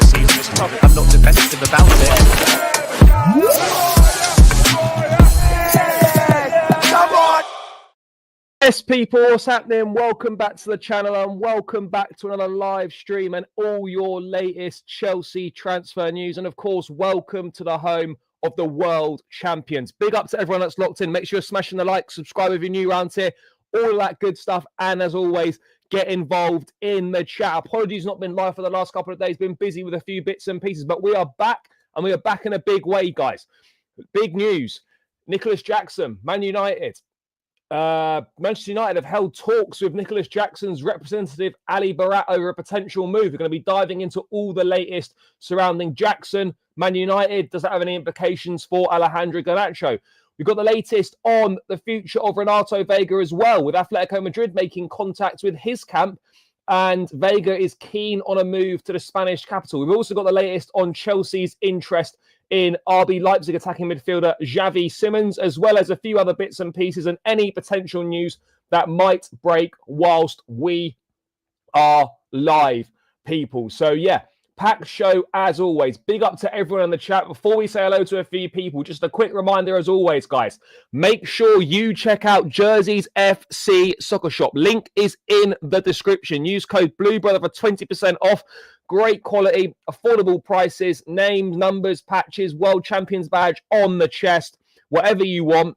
season is coming. I'm not defensive about it. Yes, people, what's happening? Welcome back to the channel and welcome back to another live stream and all your latest Chelsea transfer news. And of course, welcome to the home of the world champions. Big up to everyone that's locked in. Make sure you're smashing the like, subscribe if you're new around here, all of that good stuff. And as always, get involved in the chat. Apologies, not been live for the last couple of days. Been busy with a few bits and pieces, but we are back and we are back in a big way, guys. Big news. Nicolas Jackson, Man United. Manchester United have held talks with Nicolas Jackson's representative Ali Barat over a potential move. We're going to be diving into all the latest surrounding Jackson, Man United. Does that have any implications for Alejandro Garnacho? We've got the latest on the future of Renato Vega as well, with Atletico Madrid making contact with his camp, and Vega is keen on a move to the Spanish capital. We've also got the latest on Chelsea's interest in RB Leipzig attacking midfielder Xavi Simons, as well as a few other bits and pieces and any potential news that might break whilst we are live, people. So yeah, packed show as always. Big up to everyone in the chat. Before we say hello to a few people, just a quick reminder as always, guys, make sure you check out Jersey's FC Soccer Shop. Link is in the description. Use code BLUEBROTHER for 20% off. Great quality, affordable prices, names, numbers, patches, world champions badge on the chest, whatever you want.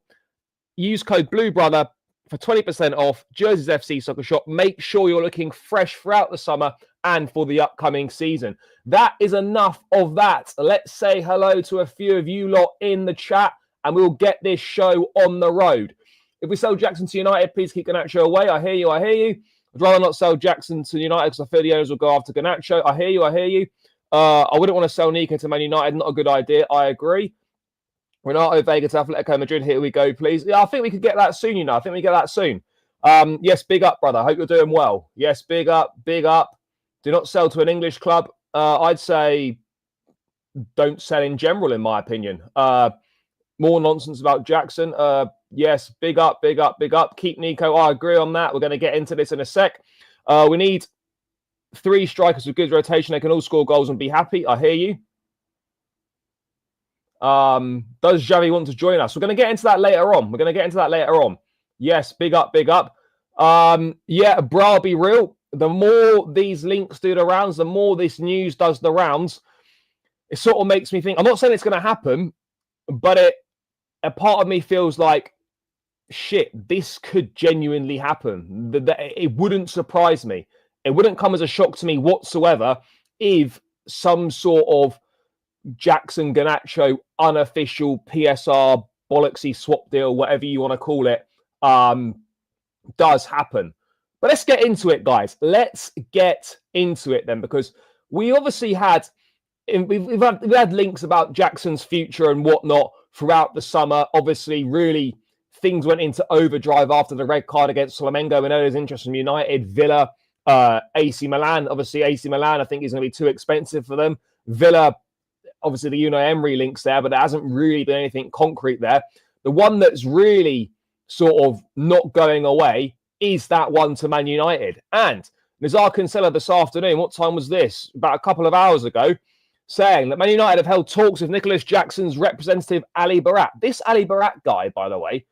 Use code BLUEBROTHER for 20% off. Jersey's FC Soccer Shop. Make sure you're looking fresh throughout the summer and for the upcoming season. That is enough of that. Let's say hello to a few of you lot in the chat and we'll get this show on the road. If we sell Jackson to United, please keep Garnacho away. I hear you, I hear you. I'd rather not sell Jackson to United because I feel the owners will go after Garnacho. I hear you, I hear you. I wouldn't want to sell Nico to Man United. Not a good idea. I agree. Renato Vega to Atletico Madrid. Here we go, please. Yeah, I think we could get that soon, you know. I think we get that soon. Yes, big up, brother. Hope you're doing well. Yes, big up, big up. Do not sell to an English club. I'd say don't sell in general, in my opinion. More nonsense about Jackson. Yes, big up, big up, big up. Keep Nico. I agree on that. We're going to get into this in a sec. We need 3 strikers with good rotation. They can all score goals and be happy. I hear you. Does Xavi want to join us? We're going to get into that later on. Yes, big up, big up. Yeah, bro, I'll be real. The more these links do the rounds, the more this news does the rounds. It sort of makes me think, I'm not saying it's going to happen, but a part of me feels like, shit, this could genuinely happen. It wouldn't surprise me. It wouldn't come as a shock to me whatsoever if some sort of Jackson Garnacho unofficial PSR bollocksy swap deal, whatever you want to call it, does happen. But let's get into it, guys. Let's get into it then, because we obviously had we've had links about Jackson's future and whatnot throughout the summer. Obviously, really, things went into overdrive after the red card against Flamengo. We know there's interest from United, Villa, AC Milan. Obviously, AC Milan, I think, is going to be too expensive for them. Villa, obviously, the Unai Emery links there, but there hasn't really been anything concrete there. The one that's really sort of not going away is that one to Man United. And Nazar Kinsella this afternoon, what time was this? About a couple of hours ago, saying that Man United have held talks with Nicolas Jackson's representative, Ali Barat. This Ali Barat guy, by the way,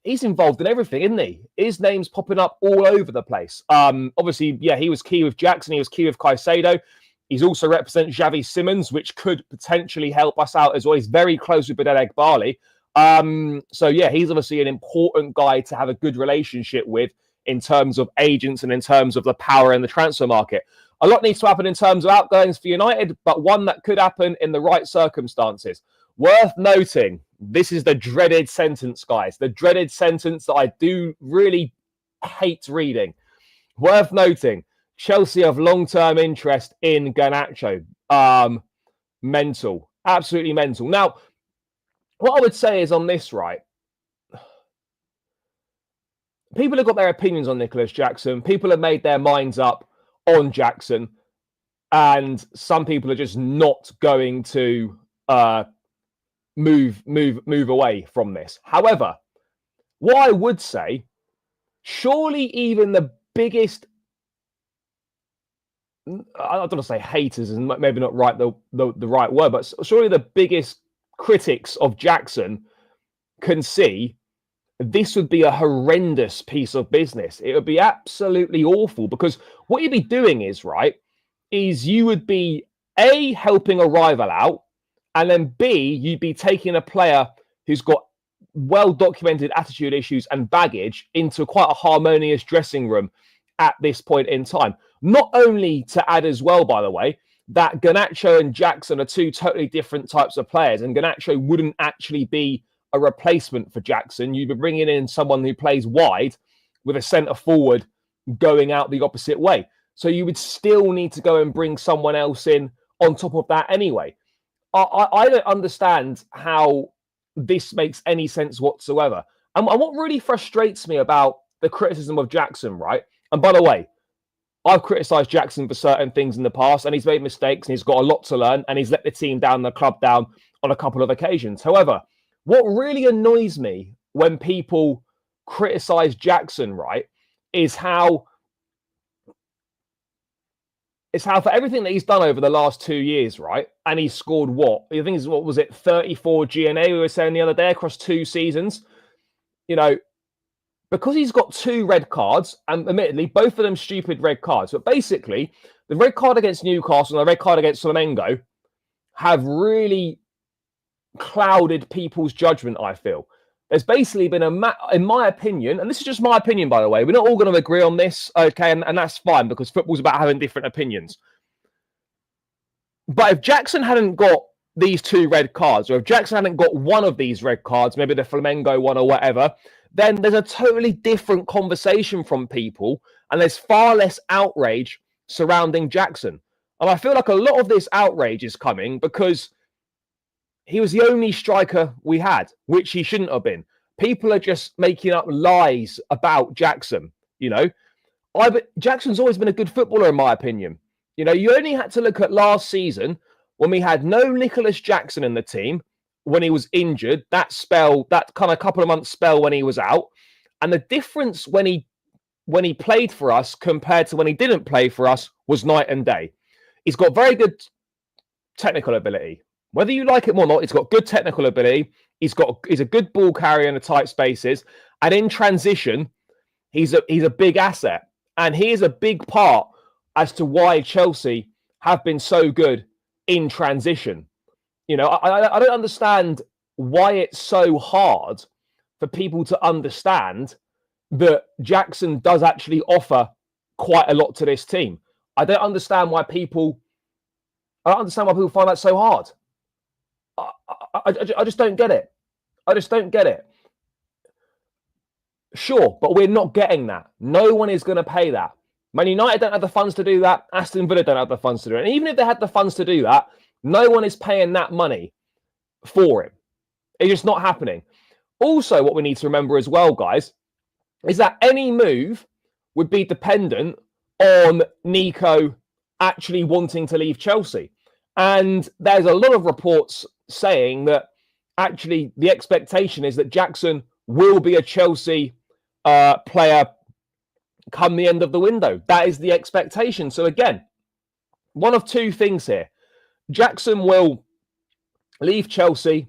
he's involved in everything, isn't he? His name's popping up all over the place. Obviously, yeah, he was key with Jackson. He was key with Caicedo. He's also represented Xavi Simons, which could potentially help us out as well. He's very close with Badal Eghbali. So, yeah, he's obviously an important guy to have a good relationship with in terms of agents and in terms of the power in the transfer market. A lot needs to happen in terms of outgoings for United, but one that could happen in the right circumstances. Worth noting, this is the dreaded sentence, guys. The dreaded sentence that I do really hate reading. Worth noting, Chelsea have long-term interest in Garnacho. Mental. Absolutely mental. Now, what I would say is on this, right? People have got their opinions on Nicolas Jackson. People have made their minds up on Jackson. And some people are just not going to move away from this. However, what I would say, surely even the biggest I don't want to say haters, and maybe not the right word, but surely the biggest critics of Jackson can see this would be a horrendous piece of business. It would be absolutely awful, because what you'd be doing is you would be A, helping a rival out, and then B, you'd be taking a player who's got well-documented attitude issues and baggage into quite a harmonious dressing room at this point in time. Not only to add as well, by the way, that Garnacho and Jackson are two totally different types of players, and Garnacho wouldn't actually be a replacement for Jackson. You'd be bringing in someone who plays wide with a centre forward going out the opposite way. So you would still need to go and bring someone else in on top of that anyway. I don't understand how this makes any sense whatsoever. And what really frustrates me about the criticism of Jackson, and by the way, I've criticised Jackson for certain things in the past, and he's made mistakes, and he's got a lot to learn, and he's let the team down, the club down on a couple of occasions. However, what really annoys me when people criticise Jackson, is how for everything that he's done over the last 2 years, and he's scored I think it's, 34 GNA, we were saying the other day, across 2 seasons, because he's got 2 red cards, and admittedly, both of them stupid red cards, but basically, the red card against Newcastle and the red card against Flamengo have really clouded people's judgment, I feel. There's basically been in my opinion, and this is just my opinion, by the way, we're not all going to agree on this, okay, and that's fine, because football's about having different opinions. But if Jackson hadn't got these 2 red cards, or if Jackson hadn't got one of these red cards, maybe the Flamengo one or whatever, then there's a totally different conversation from people, and there's far less outrage surrounding Jackson. And I feel like a lot of this outrage is coming because he was the only striker we had, which he shouldn't have been. People are just making up lies about Jackson, Jackson's always been a good footballer, in my opinion. You only had to look at last season when we had no Nicolas Jackson in the team, when he was injured, that kind of couple of months spell when he was out. And the difference when he played for us compared to when he didn't play for us was night and day. He's got very good technical ability. Whether you like him or not, he's got good technical ability. He's a good ball carrier in the tight spaces. And in transition, he's a big asset. And he is a big part as to why Chelsea have been so good in transition. I don't understand why it's so hard for people to understand that Jackson does actually offer quite a lot to this team. I don't understand why people find that so hard. I just don't get it. I just don't get it. Sure, but we're not getting that. No one is going to pay that. Man United don't have the funds to do that. Aston Villa don't have the funds to do it. And even if they had the funds to do that, no one is paying that money for him. It's just not happening. Also, what we need to remember as well, guys, is that any move would be dependent on Nico actually wanting to leave Chelsea. And there's a lot of reports saying that actually the expectation is that Jackson will be a Chelsea player come the end of the window. That is the expectation. So again, one of 2 things here. Jackson will leave Chelsea.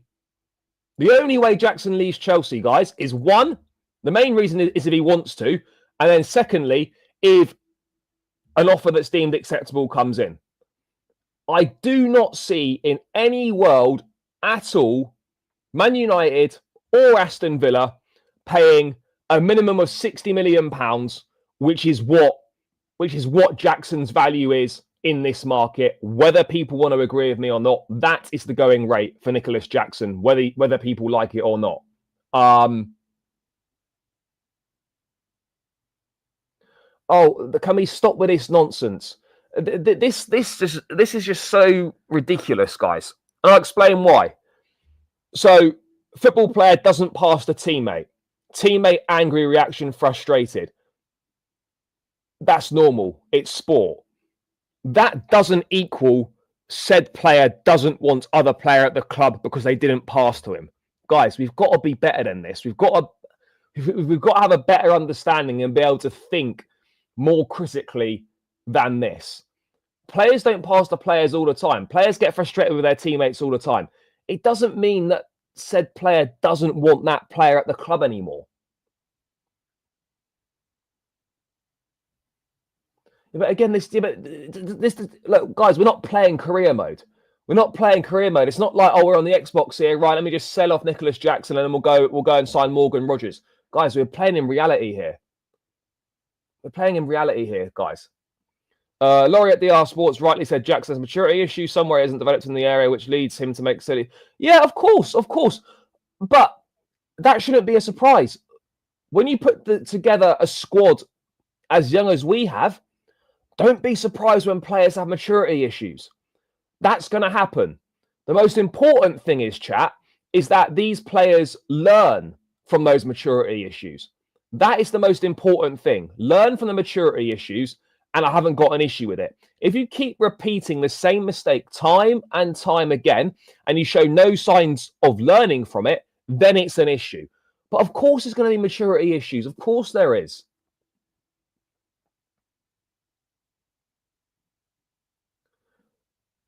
The only way Jackson leaves Chelsea, guys, is 1, the main reason is if he wants to. And then secondly, if an offer that's deemed acceptable comes in. I do not see in any world at all Man United or Aston Villa paying a minimum of £60 million, which is what Jackson's value is in this market. Whether people want to agree with me or not, that is the going rate for Nicolas Jackson, whether people like it or not. Can we stop with this nonsense? This is just so ridiculous, guys. And I'll explain why. So, football player doesn't pass the teammate. Teammate angry reaction, frustrated. That's normal. It's sport. That doesn't equal said player doesn't want other player at the club because they didn't pass to him. Guys, we've got to be better than this. We've got to have a better understanding and be able to think more critically than this. Players don't pass to players all the time. Players get frustrated with their teammates all the time. It doesn't mean that said player doesn't want that player at the club anymore. But again, look, guys, we're not playing career mode. We're not playing career mode. It's not like, oh, we're on the Xbox here, right? Let me just sell off Nicolas Jackson and then we'll go and sign Morgan Rogers. Guys, we're playing in reality here. We're playing in reality here, guys. Laurie at DR Sports rightly said Jackson's maturity issue somewhere isn't developed in the area, which leads him to make silly. Yeah, of course. But that shouldn't be a surprise. When you put together a squad as young as we have, don't be surprised when players have maturity issues. That's going to happen. The most important thing is, chat, is that these players learn from those maturity issues. That is the most important thing. Learn from the maturity issues, and I haven't got an issue with it. If you keep repeating the same mistake time and time again, and you show no signs of learning from it, then it's an issue. But of course there's going to be maturity issues. Of course there is.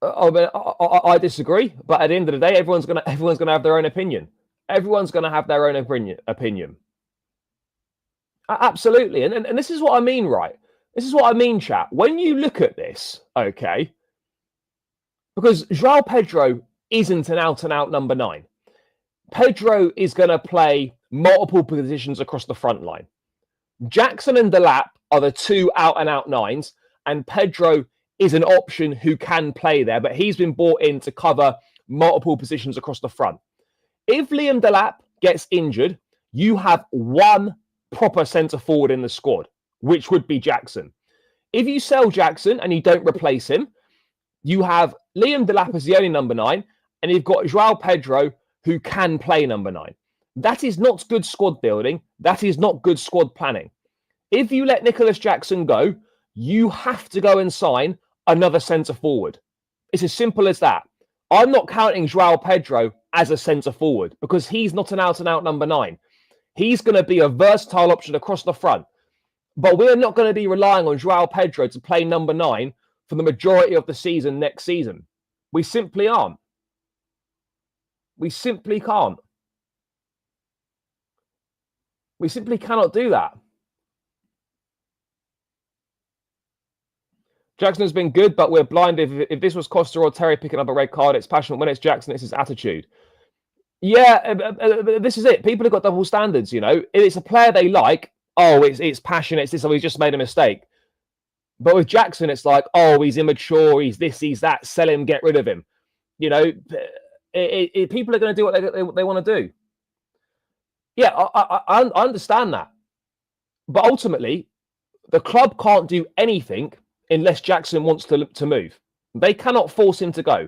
I disagree, but at the end of the day, everyone's gonna have their own opinion. Everyone's gonna have their own opinion. Absolutely, and this is what I mean, right? This is what I mean, chat. When you look at this, okay, because João Pedro isn't an out-and-out number 9. Pedro is going to play multiple positions across the front line. Jackson and Delap are the 2 out-and-out 9s, and Pedro is an option who can play there, but he's been brought in to cover multiple positions across the front. If Liam Delap gets injured, you have one proper centre forward in the squad, which would be Jackson. If you sell Jackson and you don't replace him, you have Liam Delap as the only number 9, and you've got João Pedro who can play number 9. That is not good squad building. That is not good squad planning. If you let Nicolas Jackson go, you have to go and sign another centre forward. It's as simple as that. I'm not counting João Pedro as a centre forward because he's not an out-and-out number 9. He's going to be a versatile option across the front. But we're not going to be relying on João Pedro to play number 9 for the majority of the season next season. We simply aren't. We simply can't. We simply cannot do that. Jackson has been good, but we're blind. If this was Costa or Terry picking up a red card, it's passionate. When it's Jackson, it's his attitude. Yeah, this is it. People have got double standards, you know. If it's a player they like, oh, it's passionate, it's this, or he's just made a mistake. But with Jackson, it's like, oh, he's immature, he's this, he's that, sell him, get rid of him. You know, people are going to do what they want to do. Yeah, I understand that. But ultimately, the club can't do anything unless Jackson wants to move. They cannot force him to go.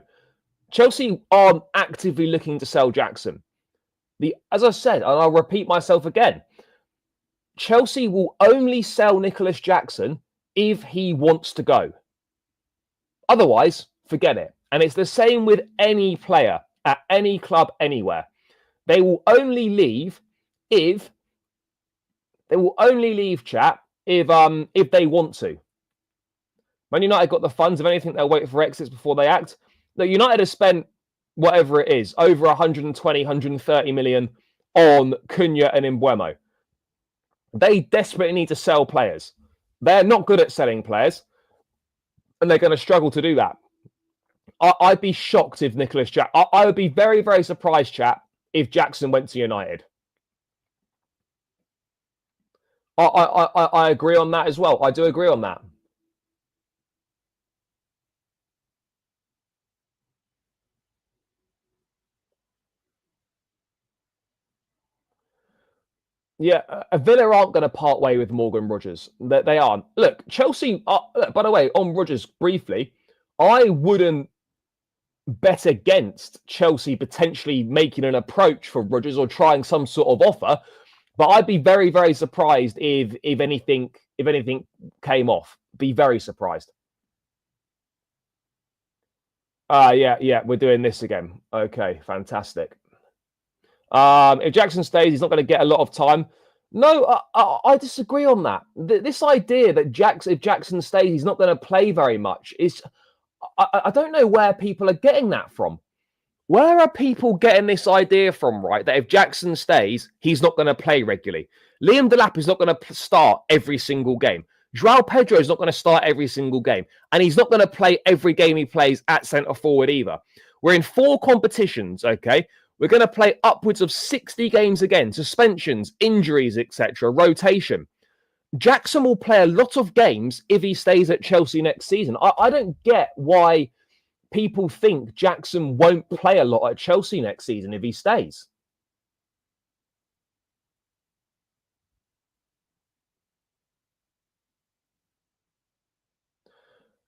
Chelsea aren't actively looking to sell Jackson. As I said, and I'll repeat myself again, Chelsea will only sell Nicolas Jackson if he wants to go. Otherwise, forget it. And it's the same with any player at any club anywhere. They will only leave if they want to. Man United got the funds. If anything, they'll wait for exits before they act. The United has spent whatever it is, over 120, 130 million on Cunha and Mbeumo. They desperately need to sell players. They're not good at selling players, and they're going to struggle to do that. I'd be shocked if Nicolas Jackson... I would be very, very surprised, chat, if Jackson went to United. I agree on that as well. I do agree on that. Yeah, Villa aren't going to part way with Morgan Rogers. They aren't. Look, Chelsea, by the way, on Rogers briefly, I wouldn't bet against Chelsea potentially making an approach for Rogers or trying some sort of offer, but I'd be very, very surprised if anything came off. Be very surprised. Yeah, we're doing this again. Okay, fantastic. If Jackson stays, he's not going to get a lot of time. No, I disagree on that. This idea that if Jackson stays, he's not going to play very much is, I don't know where people are getting that from. Where are people getting this idea from, right? That if Jackson stays, he's not going to play regularly. Liam Delap is not going to start every single game. Joao Pedro is not going to start every single game. And he's not going to play every game he plays at centre forward either. We're in 4 competitions, okay? We're going to play upwards of 60 games again, suspensions, injuries, etc., rotation. Jackson will play a lot of games if he stays at Chelsea next season. I don't get why people think Jackson won't play a lot at Chelsea next season if he stays.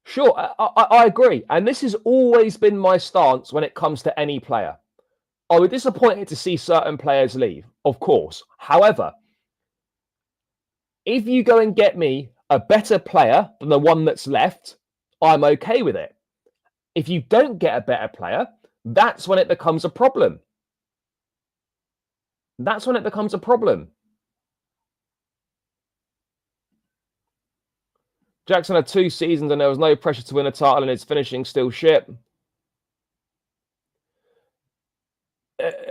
Sure, I agree. And this has always been my stance when it comes to any player. I was disappointed to see certain players leave, of course. However, if you go and get me a better player than the one that's left, I'm okay with it. If you don't get a better player, that's when it becomes a problem. That's when it becomes a problem. Jackson had 2 seasons and there was no pressure to win a title and his finishing still shit.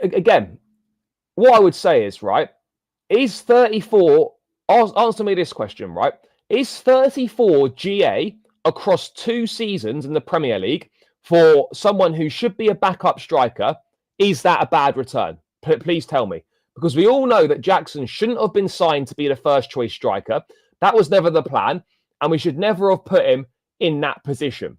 Again, what I would say is, right, is 34, answer me this question, right? Is 34 GA across 2 seasons in the Premier League for someone who should be a backup striker, is that a bad return? Please tell me. Because we all know that Jackson shouldn't have been signed to be the first choice striker. That was never the plan. And we should never have put him in that position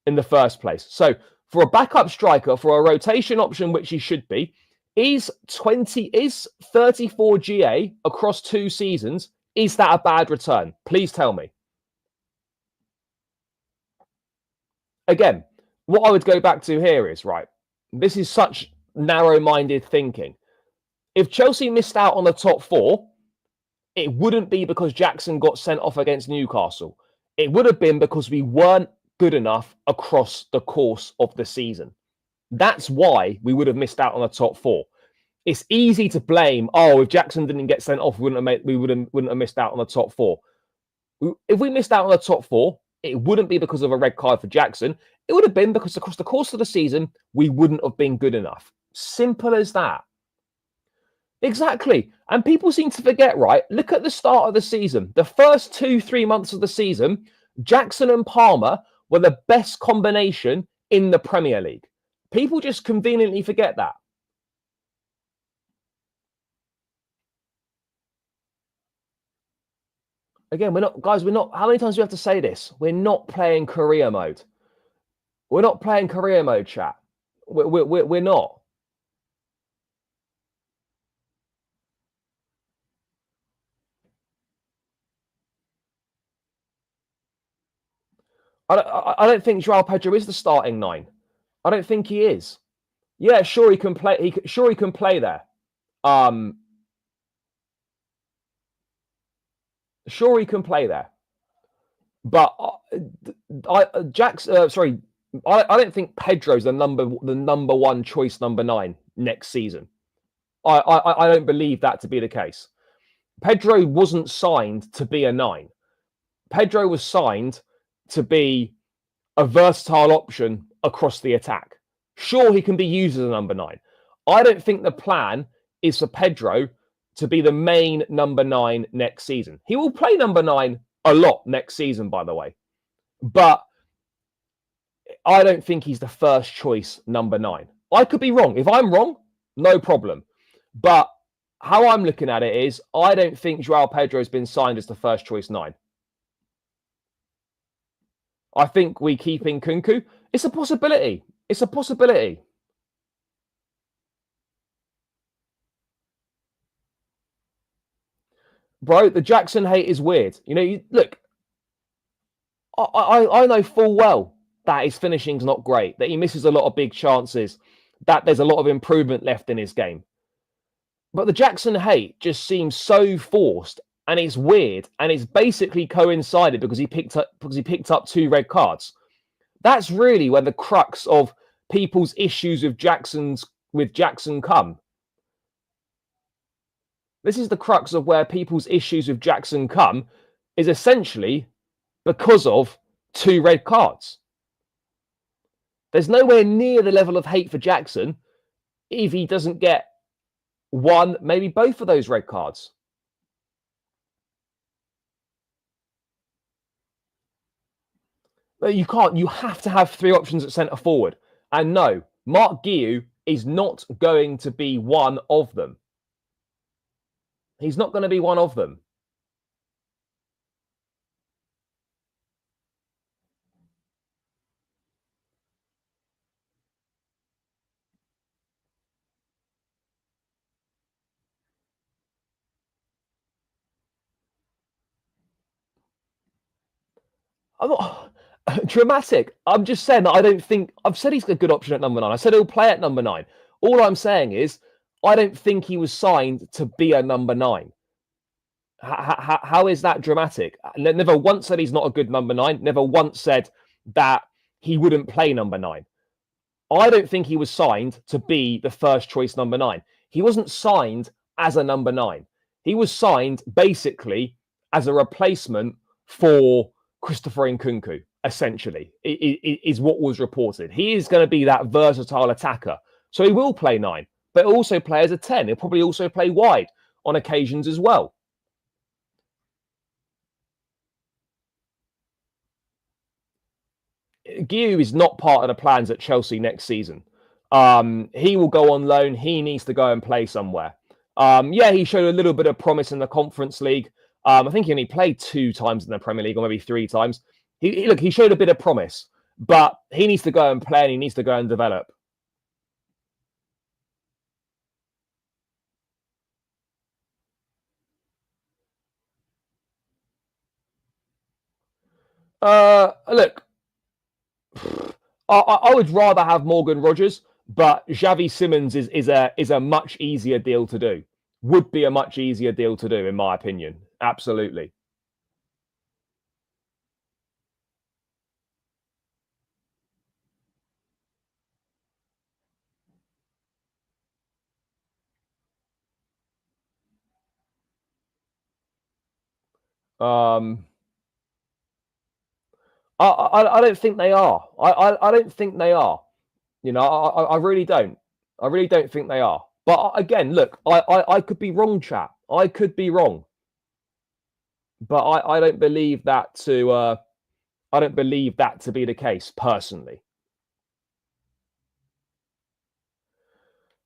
in the first place. So for a backup striker, for a rotation option, which he should be, is 34 GA across 2 seasons, is that a bad return? Please tell me. Again, what I would go back to here is, right, this is such narrow-minded thinking. If Chelsea missed out on the top 4, it wouldn't be because Jackson got sent off against Newcastle. It would have been because we weren't good enough across the course of the season. That's why we would have missed out on the top 4. It's easy to blame, if Jackson didn't get sent off, we wouldn't have missed out on the top 4. If we missed out on the top 4, it wouldn't be because of a red card for Jackson. It would have been because across the course of the season, we wouldn't have been good enough. Simple as that. Exactly. And people seem to forget, right? Look at the start of the season. The first 2-3 months of the season, Jackson and Palmer were the best combination in the Premier League. People just conveniently forget that. Again, we're not, how many times do we have to say this? We're not playing career mode. We're not playing career mode, chat. We're not. I don't think Joao Pedro is the starting 9. I don't think he is. Yeah, sure he can play. He can play there. Sure he can play there. But I don't think Pedro's the number 1 choice, number 9 next season. I don't believe that to be the case. Pedro wasn't signed to be a 9. Pedro was signed to be a versatile option across the attack. Sure, he can be used as a number 9. I don't think the plan is for Pedro to be the main number 9 next season. He will play number 9 a lot next season, by the way. But I don't think he's the first choice number 9. I could be wrong. If I'm wrong, no problem. But how I'm looking at it is, I don't think Joao Pedro has been signed as the first choice 9. I think we keep in Kunku. It's a possibility. It's a possibility. Bro, the Jackson hate is weird. Look, I know full well that his finishing's not great, that he misses a lot of big chances, that there's a lot of improvement left in his game. But the Jackson hate just seems so forced, and it's weird, and it's basically coincided because he picked up 2 red cards. That's really where the crux of people's issues with Jackson come. This is the crux of where people's issues with Jackson come, is essentially because of 2 red cards. There's nowhere near the level of hate for Jackson if he doesn't get 1, maybe both of those red cards. But you can't. You have to have 3 options at centre forward. And no, Mark Guiu is not going to be one of them. He's not going to be one of them. I'm not dramatic. I'm just saying that I don't think... I've said he's a good option at number 9. I said he'll play at number 9. All I'm saying is I don't think he was signed to be a number 9. How is that dramatic? Never once said he's not a good number 9. Never once said that he wouldn't play number 9. I don't think he was signed to be the first choice number 9. He wasn't signed as a number 9. He was signed basically as a replacement for Christopher Nkunku, essentially, is what was reported. He is going to be that versatile attacker. So he will play 9, but he'll also play as a 10. He'll probably also play wide on occasions as well. Guiu is not part of the plans at Chelsea next season. He will go on loan. He needs to go and play somewhere. Yeah, he showed a little bit of promise in the Conference League. I think he only played 2 times in the Premier League, or maybe 3 times. He showed a bit of promise, but he needs to go and play and he needs to go and develop. Look, I would rather have Morgan Rogers, but Xavi Simons is a much easier deal to do. Would be a much easier deal to do, in my opinion. Absolutely. I don't think they are. I don't think they are. You know, I really don't. I really don't think they are. But again, look, I could be wrong, chap. I could be wrong. But I don't believe that to I don't believe that to be the case personally.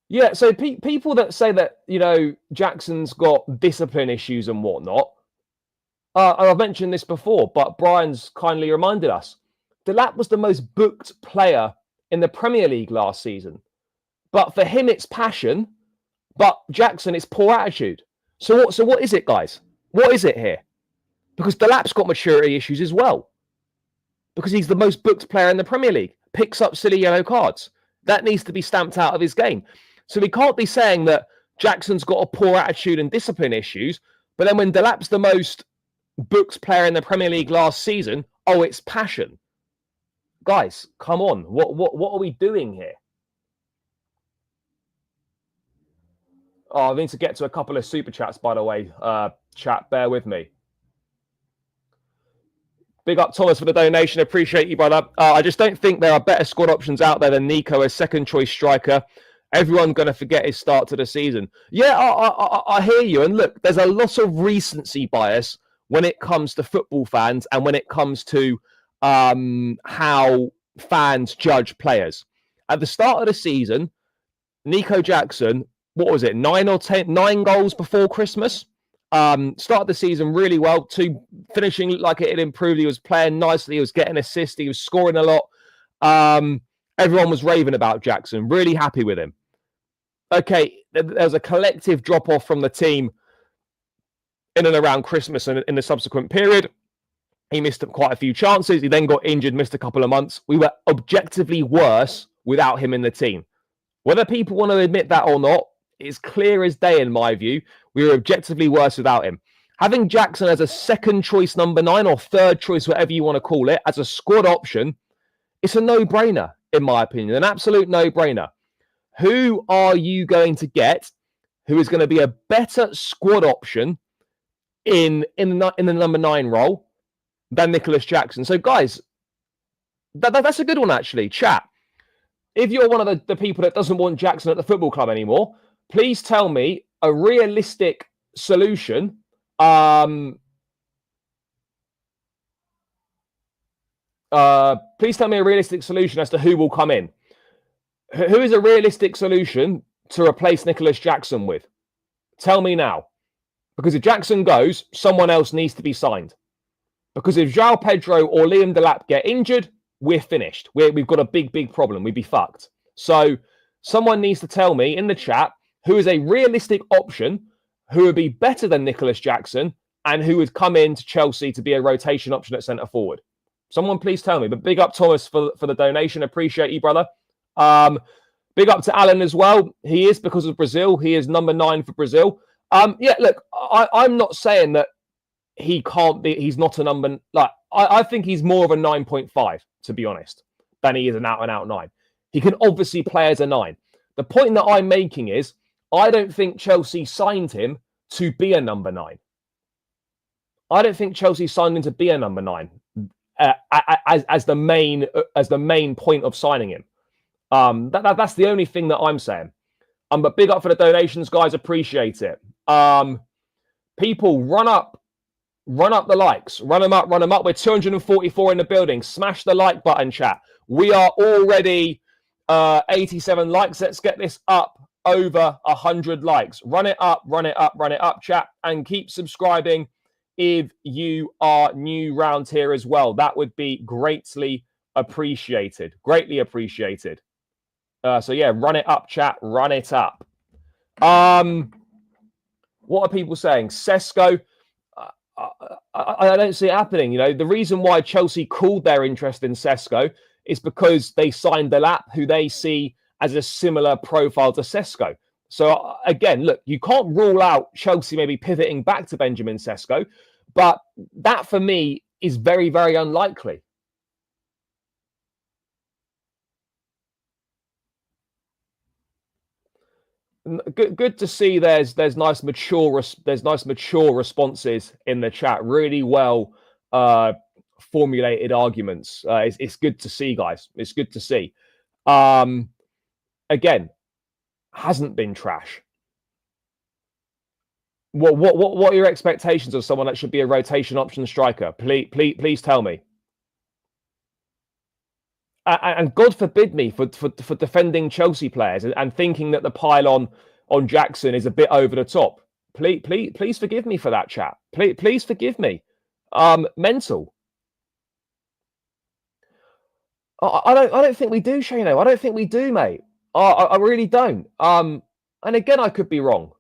Yeah, so people that say that, you know, Jackson's got discipline issues and whatnot, I've mentioned this before, but Brian's kindly reminded us. Delap was the most booked player in the Premier League last season. But for him, it's passion. But Jackson, it's poor attitude. So what is it, guys? What is it here? Because Delap's got maturity issues as well. Because he's the most booked player in the Premier League. Picks up silly yellow cards. That needs to be stamped out of his game. So we can't be saying that Jackson's got a poor attitude and discipline issues. But then when Delap's the most booked player in the Premier League last season, oh, it's passion. Guys, come on. What are we doing here? Oh, I need to get to a couple of super chats, by the way. Chat, bear with me. Big up, Thomas, for the donation. Appreciate you, brother. I just don't think there are better squad options out there than Nico as second choice striker. Everyone's going to forget his start to the season. Yeah, I hear you. And look, there's a lot of recency bias when it comes to football fans and when it comes to how fans judge players. At the start of the season, Nico Jackson, what was it, 9 goals before Christmas? Started the season really well, finishing like it had improved. He was playing nicely, he was getting assists, he was scoring a lot. Everyone was raving about Jackson, really happy with him. Okay, there was a collective drop-off from the team in and around Christmas and in the subsequent period. He missed quite a few chances. He then got injured, missed a couple of months. We were objectively worse without him in the team. Whether people want to admit that or not, it's clear as day in my view. We were objectively worse without him. Having Jackson as a second choice number 9 or third choice, whatever you want to call it, as a squad option, it's a no-brainer, in my opinion. An absolute no-brainer. Who are you going to get who is going to be a better squad option in the number 9 role than Nicolas Jackson. So, guys, that's a good one, actually. Chat, if you're one of the people that doesn't want Jackson at the football club anymore, please tell me a realistic solution. Please tell me a realistic solution as to who will come in. Who is a realistic solution to replace Nicolas Jackson with? Tell me now. Because if Jackson goes, someone else needs to be signed. Because if João Pedro or Liam Delap get injured, we're finished. We've got a big problem. We'd be fucked. So someone needs to tell me in the chat who is a realistic option, who would be better than Nicolas Jackson, and who would come in to Chelsea to be a rotation option at centre forward. Someone please tell me. But big up, Thomas, for the donation. Appreciate you, brother. Big up to Alan as well. He is, because of Brazil. He is number 9 for Brazil. Yeah, look, I'm not saying that he can't be. He's not a number. Like I think he's more of a 9.5, to be honest, than he is an out-and-out 9. He can obviously play as a 9. The point that I'm making is I don't think Chelsea signed him to be a number 9. I don't think Chelsea signed him to be a number 9 as the main point of signing him. That's the only thing that I'm saying. But big up for the donations, guys. Appreciate it. People, run up the likes. Run them up. We're 244 in the building. Smash the like button, chat. We are already 87 likes. Let's get this up over 100 likes. Run it up, chat. And keep subscribing if you are new round here as well. That would be greatly appreciated. So yeah, run it up, chat. Run it up. What are people saying? Sesko. I don't see it happening. You know, the reason why Chelsea called their interest in Sesko is because they signed Delap, who they see as a similar profile to Sesko. So again, look, you can't rule out Chelsea maybe pivoting back to Benjamin Sesko, but that for me is very, very unlikely. Good to see there's nice mature responses in the chat. Really well formulated arguments. It's good to see, guys. It's good to see. Again, hasn't been trash. What are your expectations of someone that should be a rotation option striker? Please tell me. And God forbid me for defending Chelsea players and thinking that the pile on Jackson is a bit over the top. Please forgive me for that, chat. Please forgive me. Mental. I don't think we do, Shano. I don't think we do, mate. I really don't. And again, I could be wrong.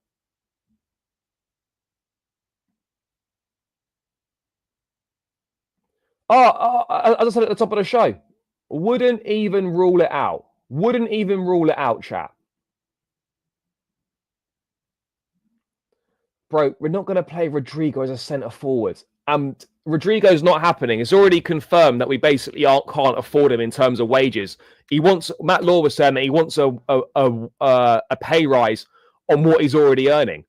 As I said at the top of the show, wouldn't even rule it out. Wouldn't even rule it out, chat. Bro, we're not going to play Rodrigo as a centre forward. Rodrigo's not happening. It's already confirmed that we basically can't afford him in terms of wages. Matt Law was saying that he wants a pay rise on what he's already earning.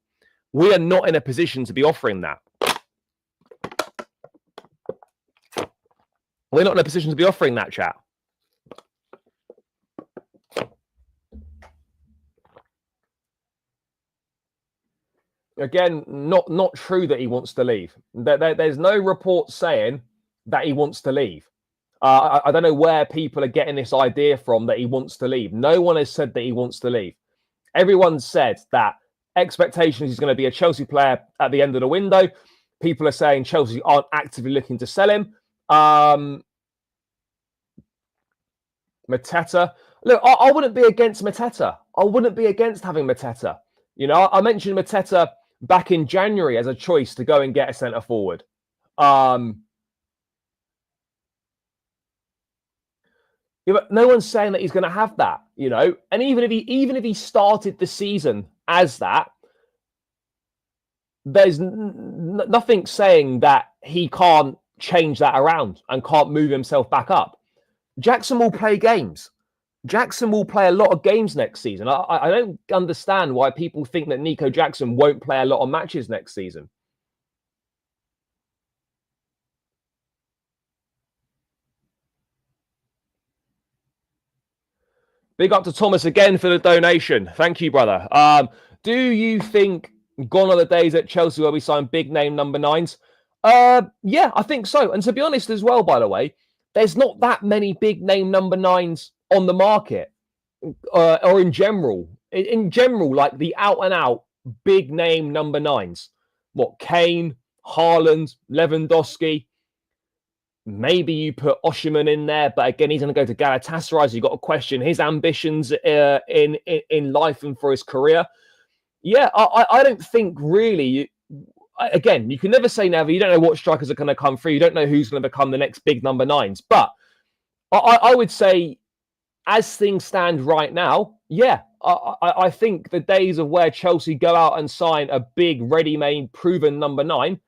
We are not in a position to be offering that. We're not in a position to be offering that, chat. Again, not true that he wants to leave. There's no report saying that he wants to leave. I don't know where people are getting this idea from that he wants to leave. No one has said that he wants to leave. Everyone said that expectations he's going to be a Chelsea player at the end of the window. People are saying Chelsea aren't actively looking to sell him. Mateta. Look, I wouldn't be against Mateta. I wouldn't be against having Mateta. You know, I mentioned Mateta back in January as a choice to go and get a centre forward. Yeah, but no one's saying that he's going to have that, you know. And even if he started the season as that, there's nothing saying that he can't change that around and can't move himself back up. Jackson will play games. Jackson will play a lot of games next season. I don't understand why people think that Nico Jackson won't play a lot of matches next season. Big up to Thomas again for the donation. Thank you, brother. Do you think gone are the days at Chelsea where we sign big name number 9s? Yeah, I think so. And to be honest as well, by the way, there's not that many big name number 9s on the market or in general. In general, like the out and out big name number 9s. What, Kane, Haaland, Lewandowski, maybe you put Osimhen in there, but again, he's going to go to Galatasaray. So you've got to question his ambitions in life and for his career. Yeah, I don't think really. Again, you can never say never. You don't know what strikers are going to come through. You don't know who's going to become the next big number 9s. But I would say, as things stand right now, yeah, I think the days of where Chelsea go out and sign a big, ready-made, proven number 9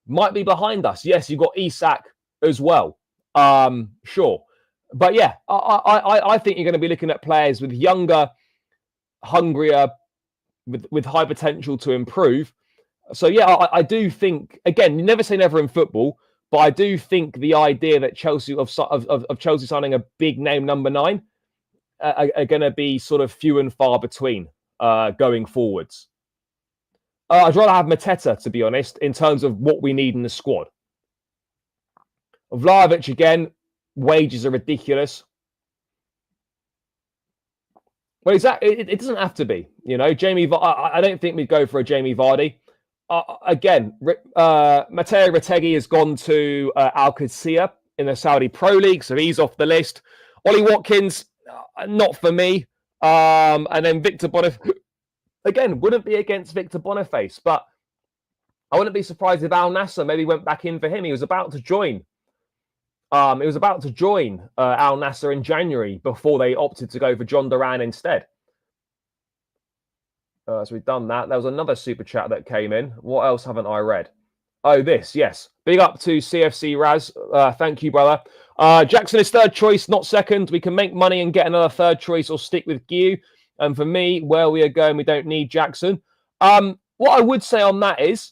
might be behind us. Yes, you've got Isak as well. Sure. But yeah, I think you're going to be looking at players with younger, hungrier, with high potential to improve. So yeah, I do think, again, you never say never in football, but I do think the idea that Chelsea of Chelsea signing a big name number 9 are going to be sort of few and far between going forwards. I'd rather have Mateta, to be honest, in terms of what we need in the squad. Vlahovic, again, wages are ridiculous. Well, exactly. It doesn't have to be. You know, I don't think we'd go for a Jamie Vardy. Again, Matteo Retegui has gone to Al Qadsiya in the Saudi Pro League, so he's off the list. Ollie Watkins, not for me. And then Victor Boniface, again, wouldn't be against Victor Boniface, but I wouldn't be surprised if Al Nassr maybe went back in for him. He was about to join. Al Nassr in January before they opted to go for John Duran instead. So we've done that. There was another super chat that came in. What else haven't I read? Oh, this, yes. Big up to CFC Raz. Thank you, brother. Jackson is third choice, not second. We can make money and get another third choice or stick with Guiu. And for me, where we are going, we don't need Jackson. What I would say on that is,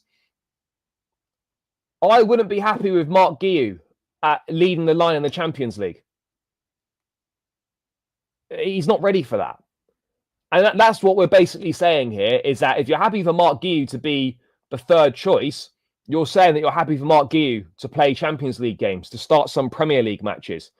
I wouldn't be happy with Mark Guiu at leading the line in the Champions League. He's not ready for that. And that's what we're basically saying here, is that if you're happy for Mark Guiu to be the third choice, you're saying that you're happy for Mark Guiu to play Champions League games, to start some Premier League matches.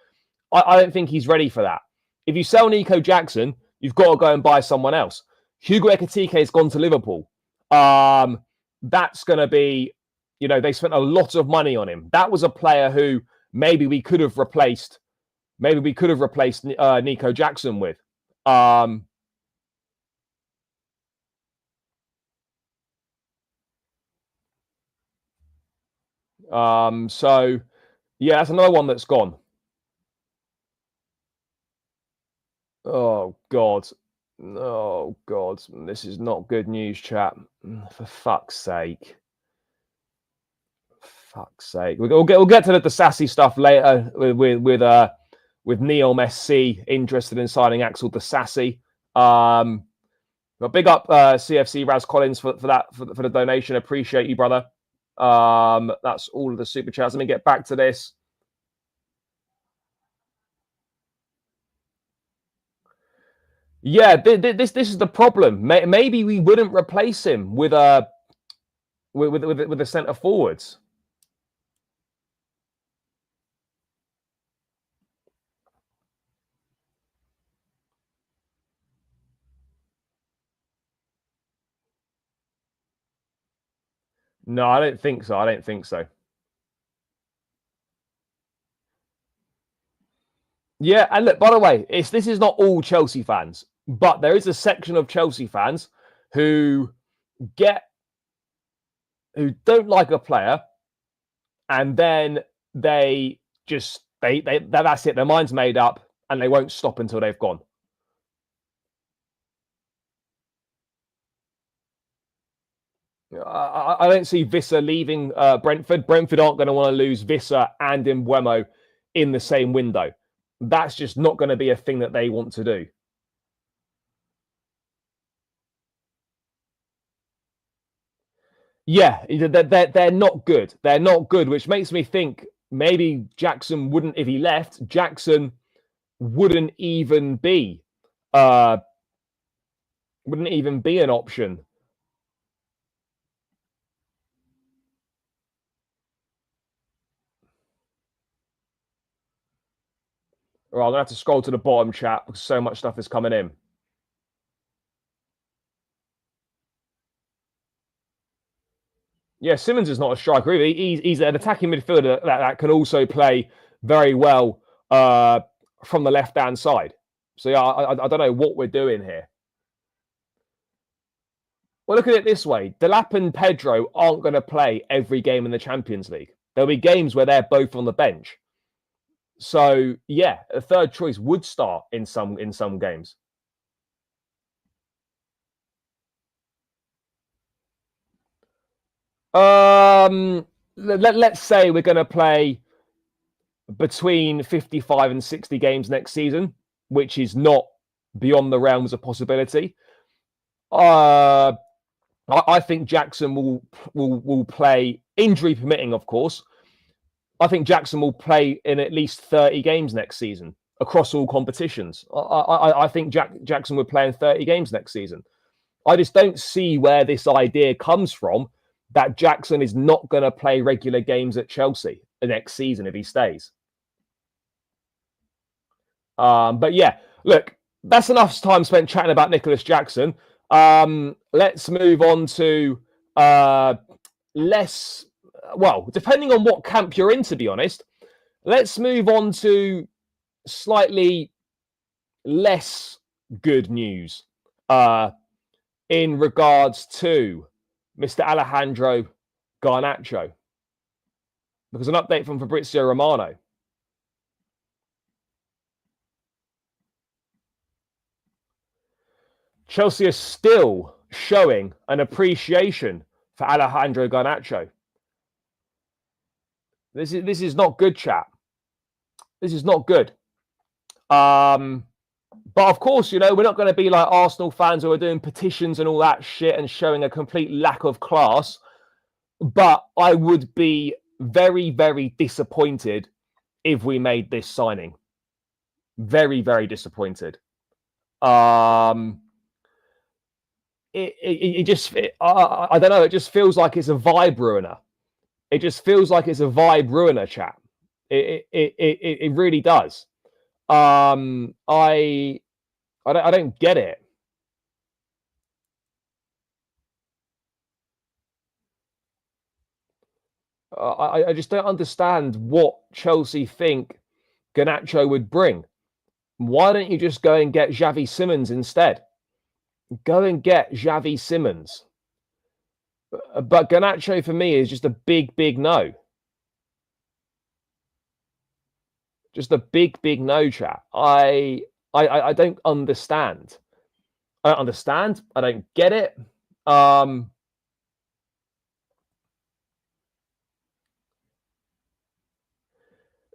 I don't think he's ready for that. If you sell Nico Jackson, you've got to go and buy someone else. Hugo Ekitike has gone to Liverpool. That's going to be, you know, they spent a lot of money on him. That was a player who maybe we could have replaced Nico Jackson with. So yeah, that's another one that's gone. Oh God. This is not good news, chat. For fuck's sake. We'll get to the Disasi stuff later with Neom SC interested in signing Axel Disasi. But big up CFC Raz Collins for the donation. Appreciate you, brother. That's all of the super chats. Let me get back to this. Yeah, this is the problem. Maybe we wouldn't replace him with a centre forwards. No, I don't think so. Yeah, and look, by the way, this is not all Chelsea fans, but there is a section of Chelsea fans who don't like a player, and then that's it. Their mind's made up, and they won't stop until they've gone. I don't see Visser leaving Brentford. Brentford aren't going to want to lose Visser and Mbeumo in the same window. That's just not going to be a thing that they want to do. Yeah, they're not good. They're not good, which makes me think maybe Jackson wouldn't, if he left, Jackson wouldn't even be uh wouldn't even be an option. Or I'm gonna have to scroll to the bottom, chat, because so much stuff is coming in. Yeah, Simons is not a striker either. He's an attacking midfielder that can also play very well from the left-hand side. So yeah, I don't know what we're doing here. Well, look at it this way. Delap and Pedro aren't going to play every game in the Champions League. There'll be games where they're both on the bench. So yeah, a third choice would start in some games. Let's say we're going to play between 55 and 60 games next season, which is not beyond the realms of possibility. I think Jackson will play, injury permitting, of course. I think Jackson will play in at least 30 games next season across all competitions. I think Jackson would play in 30 games next season. I just don't see where this idea comes from that Jackson is not going to play regular games at Chelsea the next season if he stays. But yeah, look, that's enough time spent chatting about Nicolas Jackson. Let's move on to less, well, depending on what camp you're in, to be honest, let's move on to slightly less good news in regards to Mr. Alejandro Garnacho. Because an update from Fabrizio Romano. Chelsea are still showing an appreciation for Alejandro Garnacho. This is not good, chat. This is not good. But of course, you know, we're not going to be like Arsenal fans who are doing petitions and all that shit and showing a complete lack of class. But I would be very, very disappointed if we made this signing. Very, very disappointed. It just, I don't know, it just feels like it's a vibe ruiner. It just feels like it's a vibe ruiner, chat. It really does. I don't get it. I just don't understand what Chelsea think Garnacho would bring. Why don't you just go and get Xavi Simons instead? Go and get Xavi Simons. But Garnacho for me is just a big, big no. Just a big, big no, chat. I don't understand. I don't understand. I don't get it.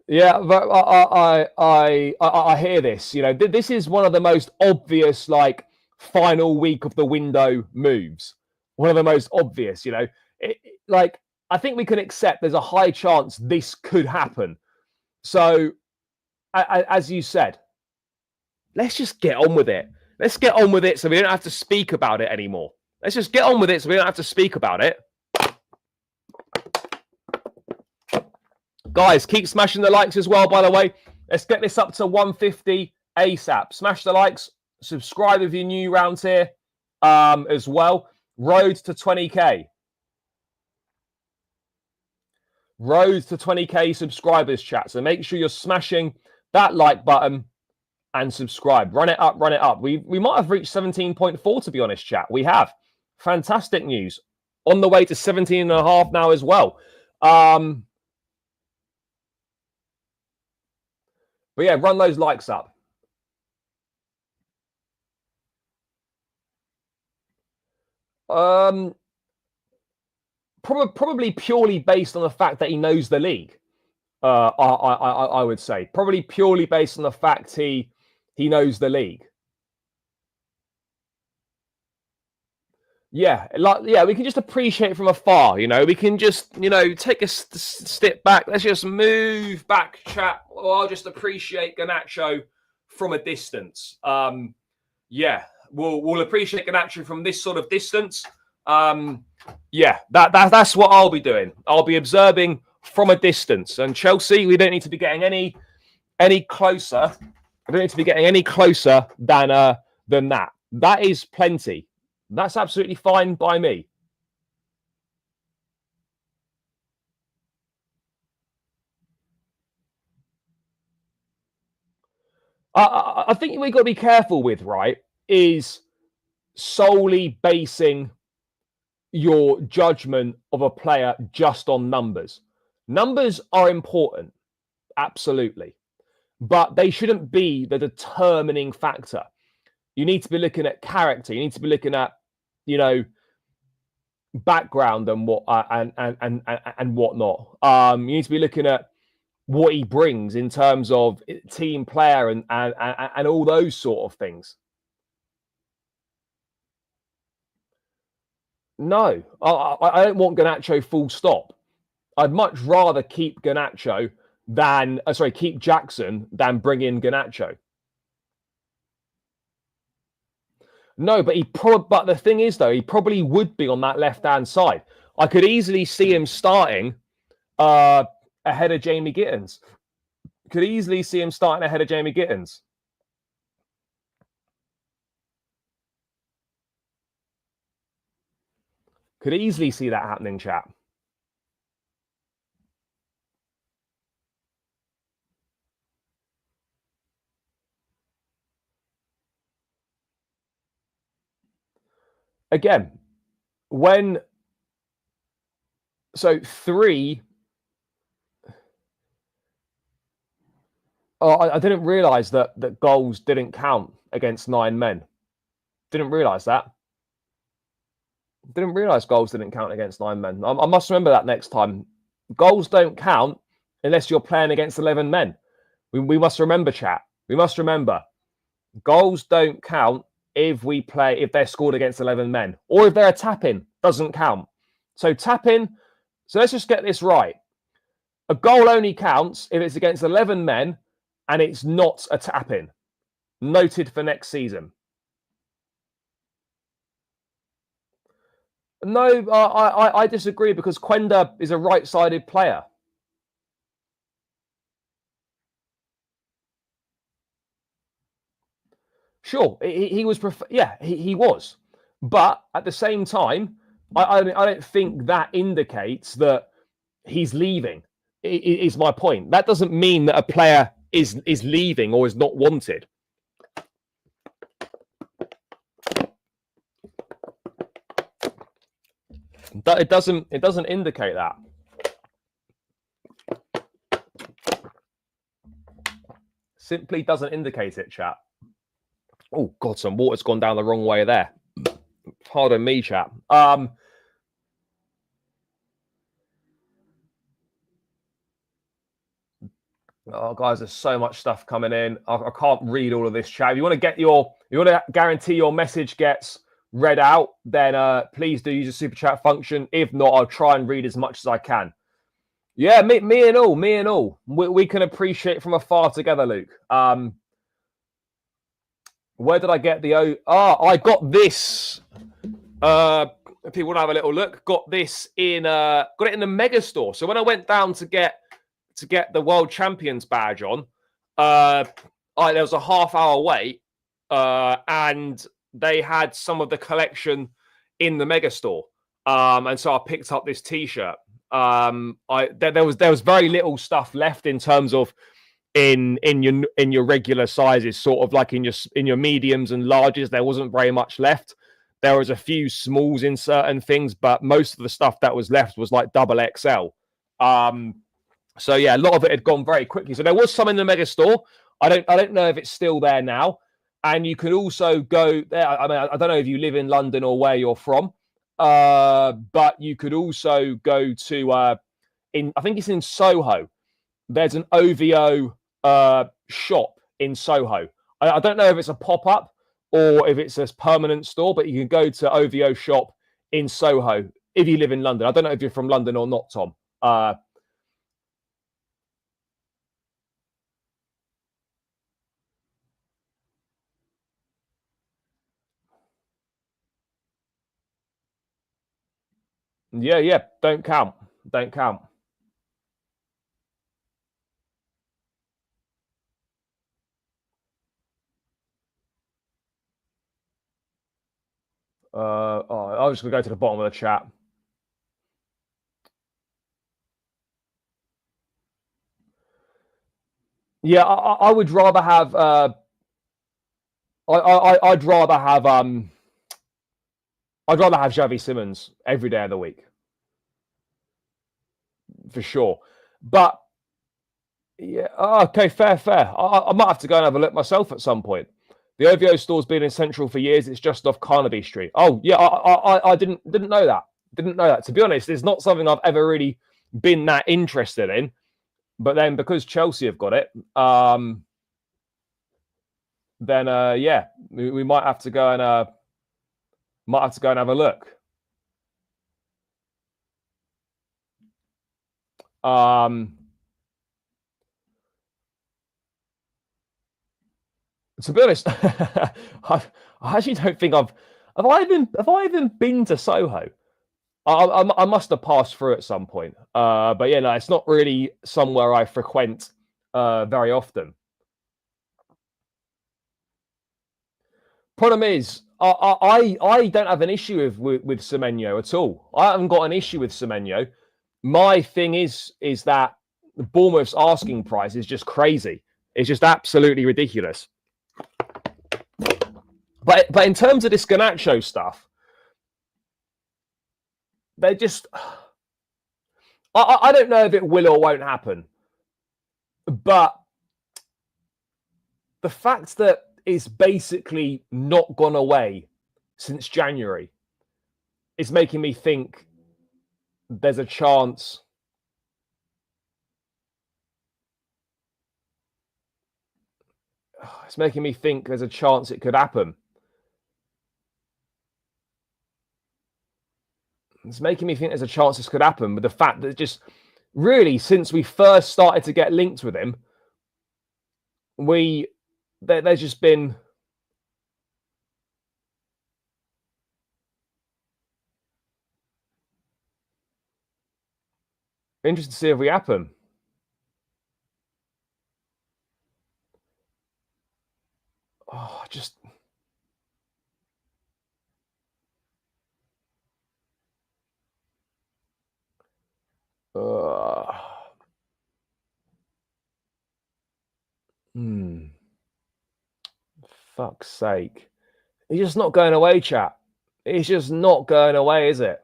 Yeah, but I hear this. You know, this is one of the most obvious, like, final week of the window moves. One of the most obvious. You know, like, I think we can accept there's a high chance this could happen. So, as you said, let's just get on with it. Let's get on with it so we don't have to speak about it anymore. Let's just get on with it so we don't have to speak about it. Guys, keep smashing the likes as well, by the way. Let's get this up to 150 ASAP. Smash the likes. Subscribe if you're new around here as well. Road to 20K. Road to 20K subscribers, chat. So make sure you're smashing that like button and subscribe. Run it up, run it up. We might have reached 17.4, to be honest, chat. We have. Fantastic news. On the way to 17.5 now as well. But yeah, run those likes up. Probably purely based on the fact that he knows the league. I would say probably purely based on the fact he knows the league. Yeah, we can just appreciate it from afar. We can just take a step back. Let's just move back, chat. Or I'll just appreciate Garnacho from a distance. Yeah, we'll appreciate Garnacho from this sort of distance. Yeah, that's what I'll be doing. I'll be observing from a distance. And Chelsea, we don't need to be getting any closer. I don't need to be getting any closer than that. That is plenty. That's absolutely fine by me. I think we've got to be careful with, right, is solely basing your judgment of a player just on numbers. Numbers are important, absolutely, but they shouldn't be the determining factor. You need to be looking at character. You need to be looking at, background and and whatnot. You need to be looking at what he brings in terms of team player and all those sort of things. No, I don't want Garnacho full stop. I'd much rather keep Garnacho keep Jackson than bring in Garnacho. No, but but the thing is, though, he probably would be on that left-hand side. I could easily see him starting ahead of Jamie Gittins. Could easily see him starting ahead of Jamie Gittins. Could easily see that happening, chap. Again, three. Oh, I didn't realise that goals didn't count against 9 men. Didn't realise that. Didn't realise goals didn't count against 9 men. I must remember that next time. Goals don't count unless you're playing against 11 men. We must remember, chat. We must remember. Goals don't count if they're scored against 11 men. Or if they're a tap-in. Doesn't count. So tap-in. So let's just get this right. A goal only counts if it's against 11 men and it's not a tap-in. Noted for next season. No, I disagree because Quenda is a right-sided player. Sure, he was. He was. But at the same time, I don't think that indicates that he's leaving. Is my point. That doesn't mean that a player is leaving or is not wanted. It doesn't indicate that. Simply doesn't indicate it, chat. Oh God, some water's gone down the wrong way there. Pardon me, chat. Oh, guys, there's so much stuff coming in. I can't read all of this, chat. If you want to guarantee your message gets read out, then please do use the super chat function. If not, I'll try and read as much as I can. Yeah, me and all. We can appreciate from afar together, Luke. Where did I get the I got this. If people want to have a little look, got this in got it in the mega store. So when I went down to get the World Champions badge on, there was a half-hour wait, and they had some of the collection in the mega store, and so I picked up this T-shirt. There was very little stuff left in terms of in your regular sizes, sort of like in your mediums and larges. There wasn't very much left. There was a few smalls in certain things, but most of the stuff that was left was like double XL. So yeah, a lot of it had gone very quickly. So there was some in the mega store. I don't know if it's still there now. And you can also go there. I mean, I don't know if you live in London or where you're from, but you could also go to I think it's in Soho. there's an OVO shop in Soho. I don't know if it's a pop-up or if it's a permanent store, but you can go to OVO shop in Soho if you live in London. I don't know if you're from London or not, Tom. Yeah. Don't count. Don't count. I was just going to go to the bottom of the chat. Yeah, I would rather have. I'd rather have. I'd rather have Xavi Simons every day of the week, for sure. But yeah, okay, fair. I might have to go and have a look myself at some point. The OVO store's been in Central for years. It's just off Carnaby Street. Oh yeah, I didn't know that. Didn't know that. To be honest, it's not something I've ever really been that interested in. But then because Chelsea have got it, then yeah, we might have to go and have a look. To be honest, I actually don't think have I even been to Soho? I must have passed through at some point. But yeah, no, it's not really somewhere I frequent very often. Problem is, I don't have an issue with Semenyo at all. I haven't got an issue with Semenyo. My thing is that Bournemouth's asking price is just crazy. It's just absolutely ridiculous. But in terms of this Garnacho stuff, they're just. I don't know if it will or won't happen, but the fact that it's basically not gone away since January is making me think there's a chance. It's making me think there's a chance it could happen. It's making me think there's a chance this could happen, but the fact that just really since we first started to get linked with him, there's just been interesting to see if we happen. Oh, just fuck's sake. He's just not going away, chat. It's just not going away, is it?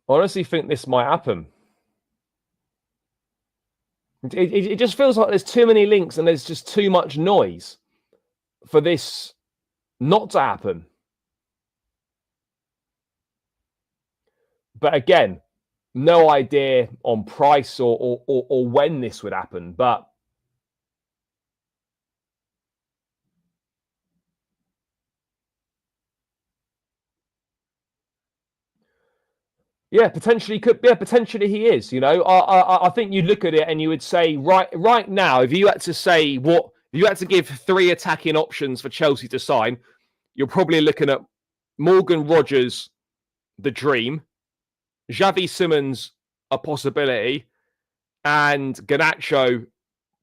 I honestly think this might happen. It just feels like there's too many links and there's just too much noise for this not to happen. But again, no idea on price or when this would happen. But yeah, potentially could. Yeah, potentially he is. You know, I think you look at it and you would say right now, if you had to say if you had to give 3 attacking options for Chelsea to sign, you're probably looking at Morgan Rogers, the dream, Xavi Simons, a possibility, and Garnacho,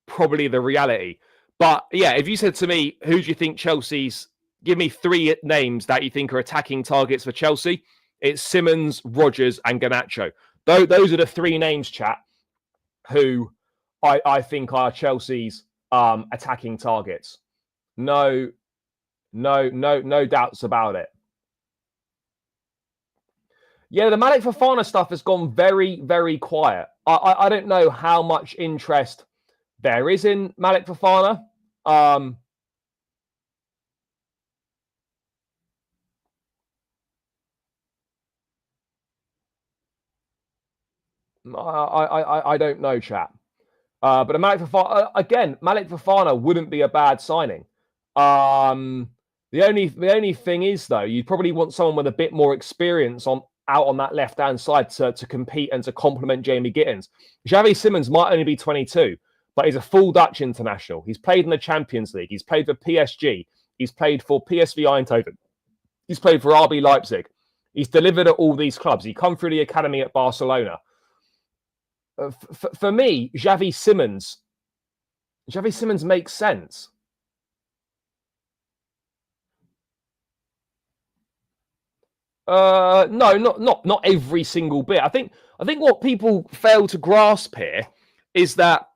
probably the reality. But yeah, if you said to me, who do you think Chelsea's? Give me 3 names that you think are attacking targets for Chelsea. It's Simons, Rogers, and Garnacho. Those are the 3 names, chat, who I think are Chelsea's attacking targets. No doubts about it. Yeah, the Malik Fofana stuff has gone very, very quiet. I don't know how much interest there is in Malik Fofana. I don't know, chat. But a Malik Fofana, again, Malik Fofana wouldn't be a bad signing. The only thing is though, you'd probably want someone with a bit more experience out on that left hand side to compete and to complement Jamie Gittins. Xavi Simons might only be 22, but he's a full Dutch international. He's played in the Champions League. He's played for PSG. He's played for PSV Eindhoven. He's played for RB Leipzig. He's delivered at all these clubs. He come through the academy at Barcelona. For me, Xavi Simons makes sense. No, not every single bit. I think what people fail to grasp here is that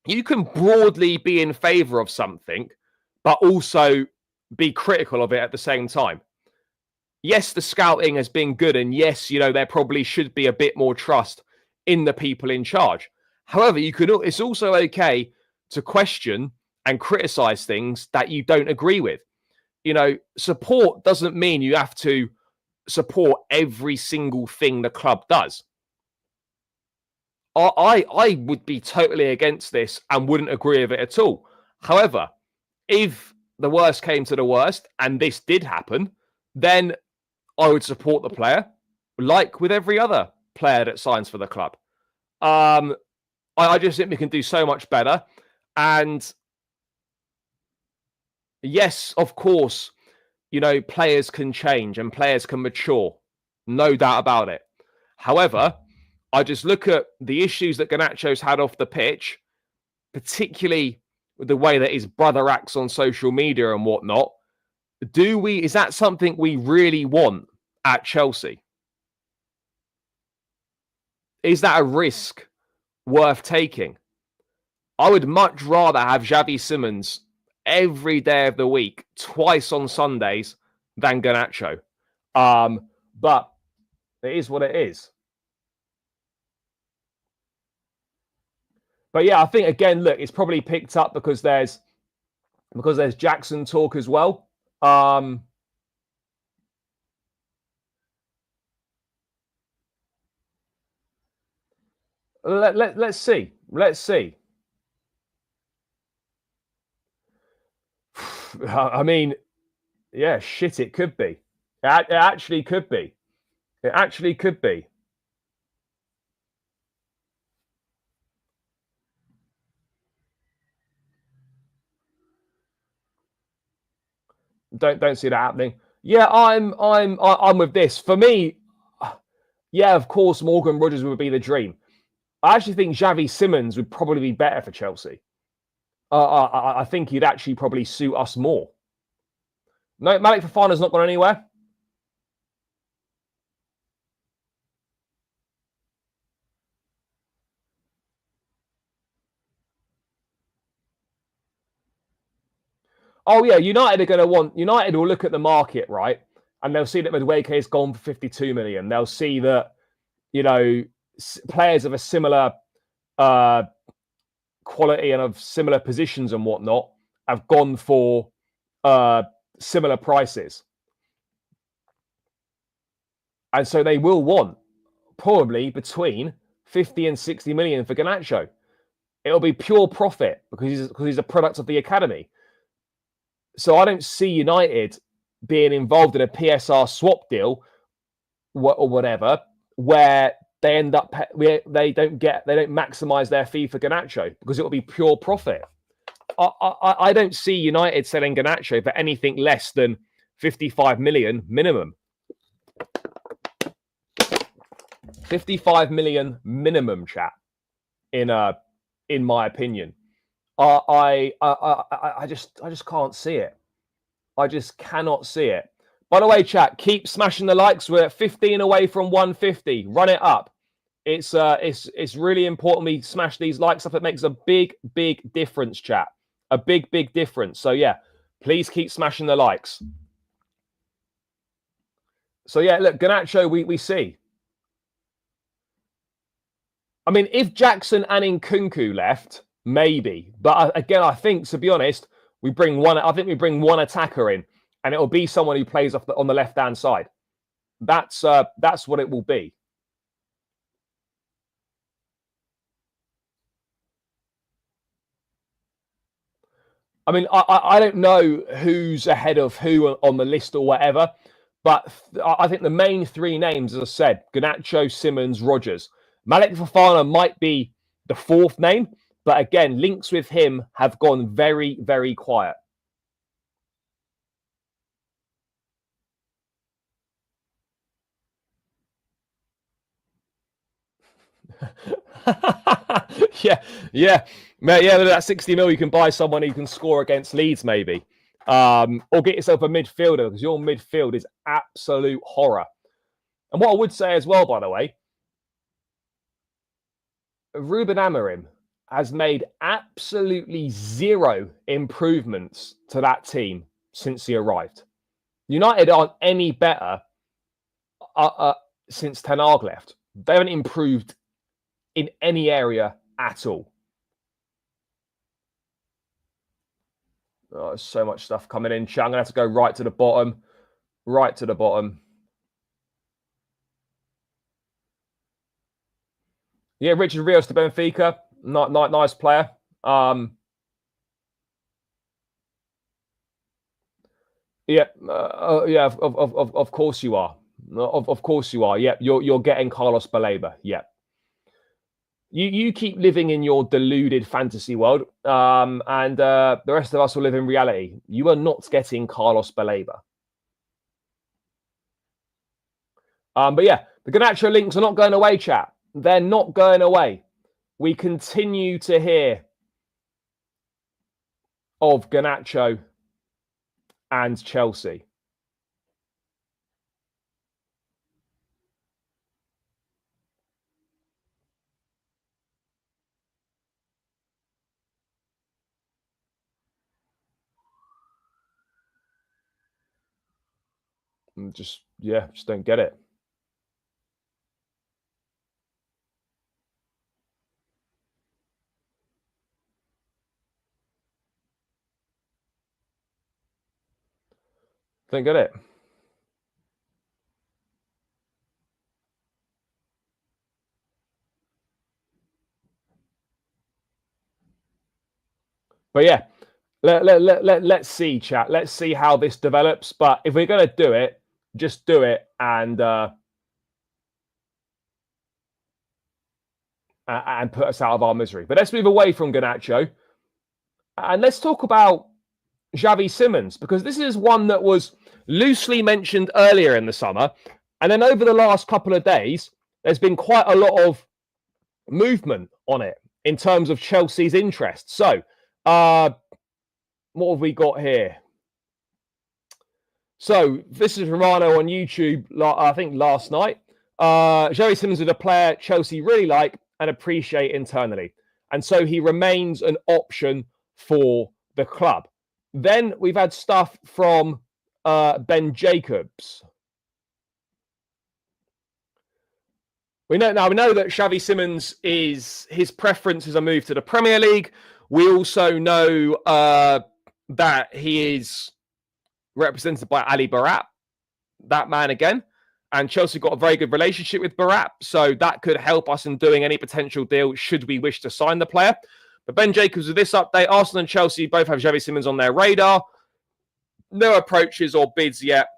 you can broadly be in favour of something, but also be critical of it at the same time. Yes, the scouting has been good, and yes, there probably should be a bit more trust in the people in charge. However, it's also okay to question and criticize things that you don't agree with. Support doesn't mean you have to support every single thing the club does. I would be totally against this and wouldn't agree with it at all. However, if the worst came to the worst and this did happen, then I would support the player, like with every other player that signs for the club. I just think we can do so much better. And yes, of course, players can change and players can mature. No doubt about it. However, I just look at the issues that Garnacho's had off the pitch, particularly with the way that his brother acts on social media and whatnot. Is that something we really want at Chelsea? Is that a risk worth taking? I would much rather have Xavi Simons every day of the week, twice on Sundays, than Garnacho. But it is what it is. But yeah, I think again, look, it's probably picked up because there's Jackson talk as well. Let's see. Let's see. I mean, yeah, shit, it could be. It actually could be. It actually could be. Don't see that happening. Yeah, I'm with this. For me, yeah, of course, Morgan Rogers would be the dream. I actually think Xavi Simons would probably be better for Chelsea. I think he'd actually probably suit us more. No, Malik Fofana's not gone anywhere. Oh yeah, United will look at the market, right? And they'll see that Madueke has gone for 52 million. They'll see that, players of a similar quality and of similar positions and whatnot have gone for similar prices. And so they will want probably between 50 and 60 million for Garnacho. It'll be pure profit because he's a product of the academy. So I don't see United being involved in a PSR swap deal or whatever, where they end up they don't maximize their fee for Garnacho because it will be pure profit. I don't see United selling Garnacho for anything less than 55 million minimum. 55 million minimum, chat. In my opinion, I just can't see it. I just cannot see it. By the way, chat, keep smashing the likes. We're at 15 away from 150. Run it up. It's really important we smash these likes up. It makes a big difference, chat. A big difference. So yeah, please keep smashing the likes. So yeah, look, Garnacho, we see. I mean, if Jackson and Nkunku left, maybe. But again, I think, to be honest, we bring one. I think we bring one attacker in, and it will be someone who plays on the left-hand side. That's what it will be. I mean, I don't know who's ahead of who on the list or whatever, but I think the main three names, as I said, Garnacho, Simons, Rodgers. Malik Fofana might be the fourth name, but again, links with him have gone very, very quiet. yeah, yeah, yeah. That 60 mil, you can buy someone who can score against Leeds, maybe, or get yourself a midfielder because your midfield is absolute horror. And what I would say as well, by the way, Ruben Amorim has made absolutely zero improvements to that team since he arrived. United aren't any better since Ten Hag left. They haven't improved in any area at all. Oh, there's so much stuff coming in. I'm going to have to go right to the bottom. Right to the bottom. Yeah, Richard Rios to Benfica. Nice player. Yeah, yeah. Of course you are. Of course you are. Yeah, you're getting Carlos Baleba. Yeah. You keep living in your deluded fantasy world, and the rest of us will live in reality. You are not getting Carlos Baleba. But yeah, the Garnacho links are not going away, chat. They're not going away. We continue to hear of Garnacho and Chelsea. Just don't get it. Don't get it. But yeah, let's see, chat. Let's see how this develops. But if we're going to do it, just do it and put us out of our misery. But let's move away from Garnacho and let's talk about Xavi Simons, because this is one that was loosely mentioned earlier in the summer. And then over the last couple of days, there's been quite a lot of movement on it in terms of Chelsea's interest. So, what have we got here? So, this is Romano on YouTube, I think last night. Xavi Simons is a player Chelsea really like and appreciate internally. And so he remains an option for the club. Then we've had stuff from Ben Jacobs. We know that Xavi Simons his preference is a move to the Premier League. We also know that he is represented by Ali Barat, that man again. And Chelsea got a very good relationship with Barat, so that could help us in doing any potential deal should we wish to sign the player. But Ben Jacobs with this update, Arsenal and Chelsea both have Xavi Simons on their radar. No approaches or bids yet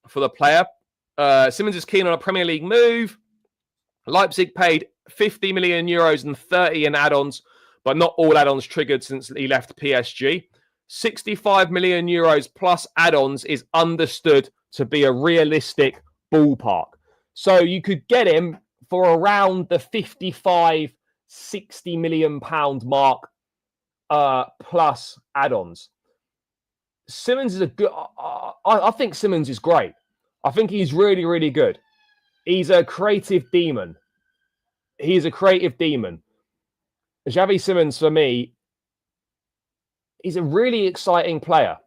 for the player. Simons is keen on a Premier League move. Leipzig paid 50 million euros and 30 in add-ons, but not all add-ons triggered since he left PSG. 65 million euros plus add-ons is understood to be a realistic ballpark. So you could get him for around the 55, 60 million pound mark plus add-ons. Simons is a good... I think Simons is great. I think he's really, really good. He's a creative demon. He's a creative demon. Xavi Simons, for me, he's a really exciting player.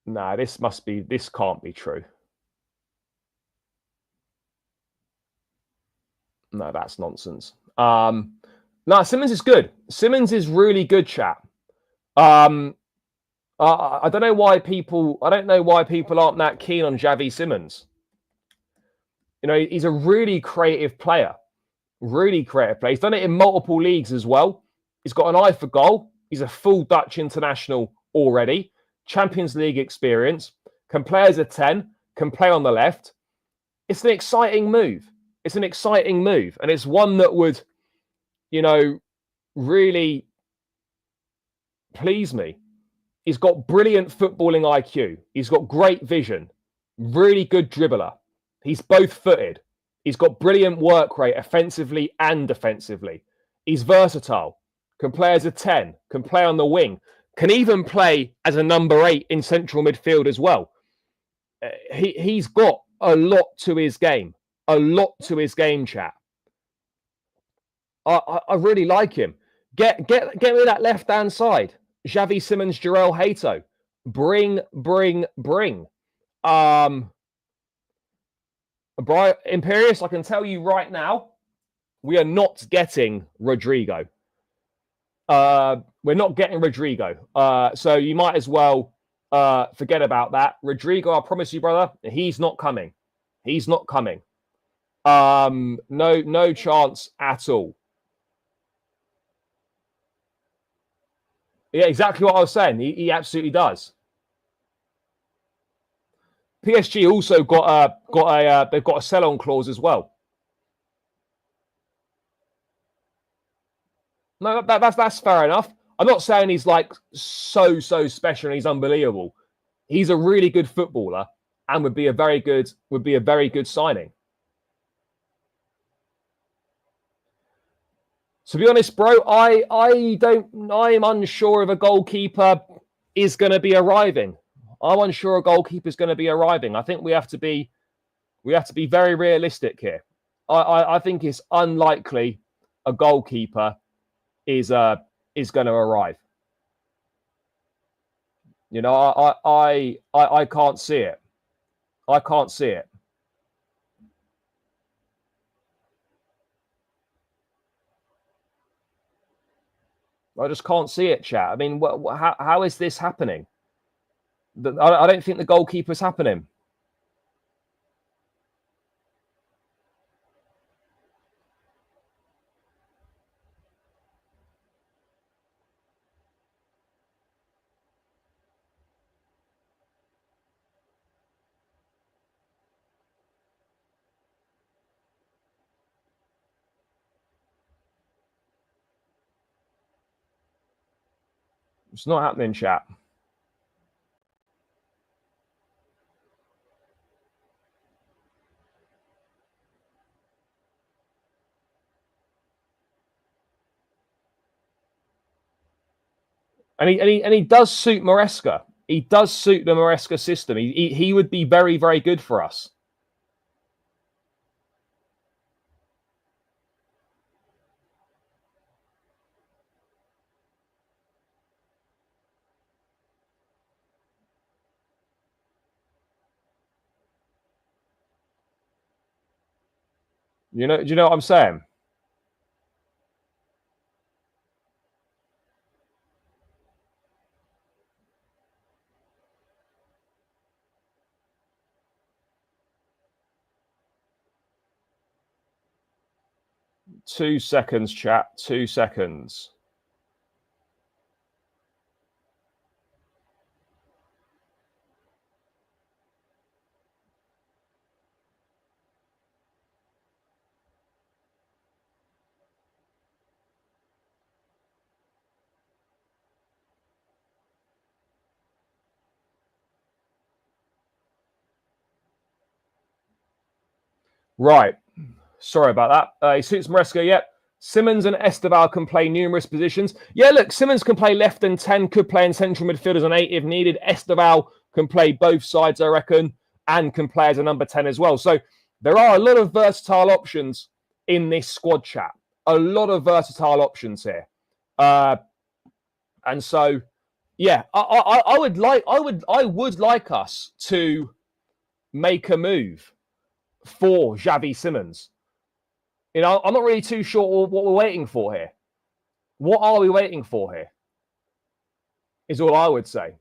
Nah, this can't be true. No, that's nonsense. No, Simons is good. Simons is really good, chap. I don't know why people aren't that keen on Xavi Simons. You know, he's a really creative player. Really creative player. He's done it in multiple leagues as well. He's got an eye for goal. He's a full Dutch international already. Champions League experience. Can play as a 10. Can play on the left. It's an exciting move. It's an exciting move. And it's one that would, you know, really please me. He's got brilliant footballing IQ. He's got great vision. Really good dribbler. He's both-footed. He's got brilliant work rate offensively and defensively. He's versatile. Can play as a 10. Can play on the wing. Can even play as a number 8 in central midfield as well. He's got a lot to his game. A lot to his game, chat. I really like him. Get me that left-hand side. Xavi Simons, Jarell Hato. Bring. Brian Imperius, I can tell you right now, we are not getting Rodrigo. We're not getting Rodrigo. So you might as well forget about that. Rodrigo, I promise you, brother, he's not coming. He's not coming. No chance at all. Yeah, exactly what I was saying. He absolutely does. PSG also they've got a sell-on clause as well. No, that's fair enough. I'm not saying he's like so special and he's unbelievable. He's a really good footballer and would be a very good signing. To be honest, bro, I'm unsure if a goalkeeper is going to be arriving. I'm unsure a goalkeeper is going to be arriving. I think we have to be very realistic here. I think it's unlikely a goalkeeper is going to arrive. You know, I can't see it. I can't see it. I just can't see it, chat. I mean, how is this happening? I don't think the goalkeeper's happening. It's not happening, chat. And he does suit Maresca. He does suit the Maresca system. He would be very, very good for us. Do you know what I'm saying? Two seconds, chat. 2 seconds. Right. Sorry about that. He suits Maresca, yep. Simons and Esteval can play numerous positions. Yeah, look, Simons can play left and 10, could play in central midfield as an 8 if needed. Esteval can play both sides, I reckon, and can play as a number 10 as well. So there are a lot of versatile options in this squad, chat. A lot of versatile options here. And so Yeah, I would like us to make a move for Xavi Simons. You know, I'm not really too sure what we're waiting for here. What are we waiting for here? Is all I would say.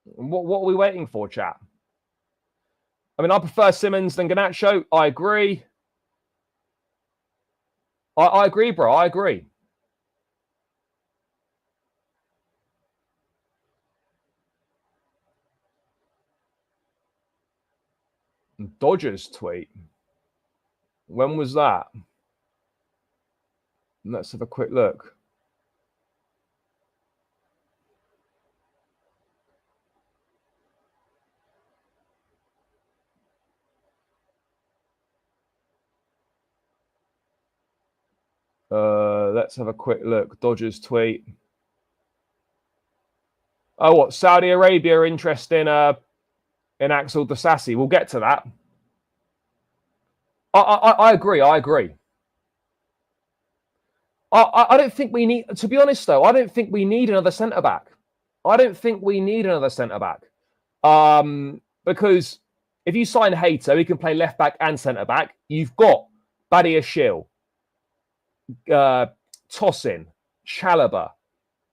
What are we waiting for, chat? I mean, I prefer Simons than Garnacho. I agree. I agree, bro. I agree. Dodgers tweet. When was that? Let's have a quick look. Let's have a quick look. Dodgers tweet. Oh, what? Saudi Arabia are interested in Axel Disasi. We'll get to that. I agree. I agree. I don't think we need, to be honest, though, I don't think we need another centre back. I don't think we need another centre back. Because if you sign Hayter, he can play left back and centre back. You've got Badiashile, Tosin, Chalobah,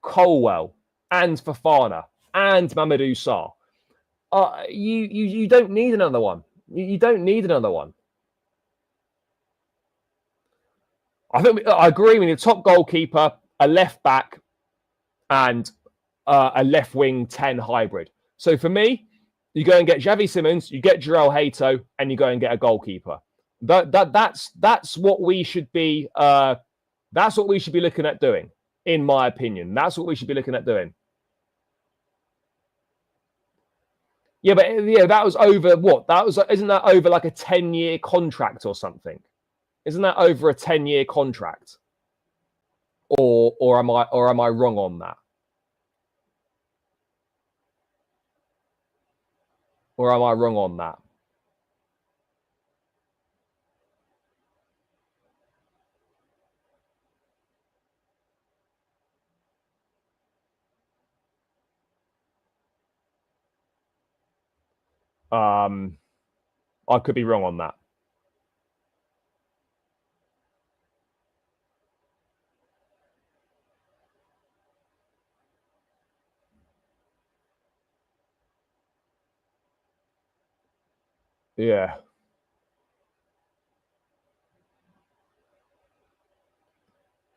Colwell, and Fofana, and Mamadou Sarr. You don't need another one. You don't need another one. I agree. We need a top goalkeeper, a left back, and a left wing 10 hybrid. So for me, you go and get Xavi Simons, you get Jarell Hato, and you go and get a goalkeeper. That's what we should be. That's what we should be looking at doing, in my opinion. That's what we should be looking at doing. Yeah, but yeah, that was over what? Isn't that over like a 10-year contract or something? Isn't that over a 10-year contract? Or am I wrong on that? Or am I wrong on that? I could be wrong on that. Yeah.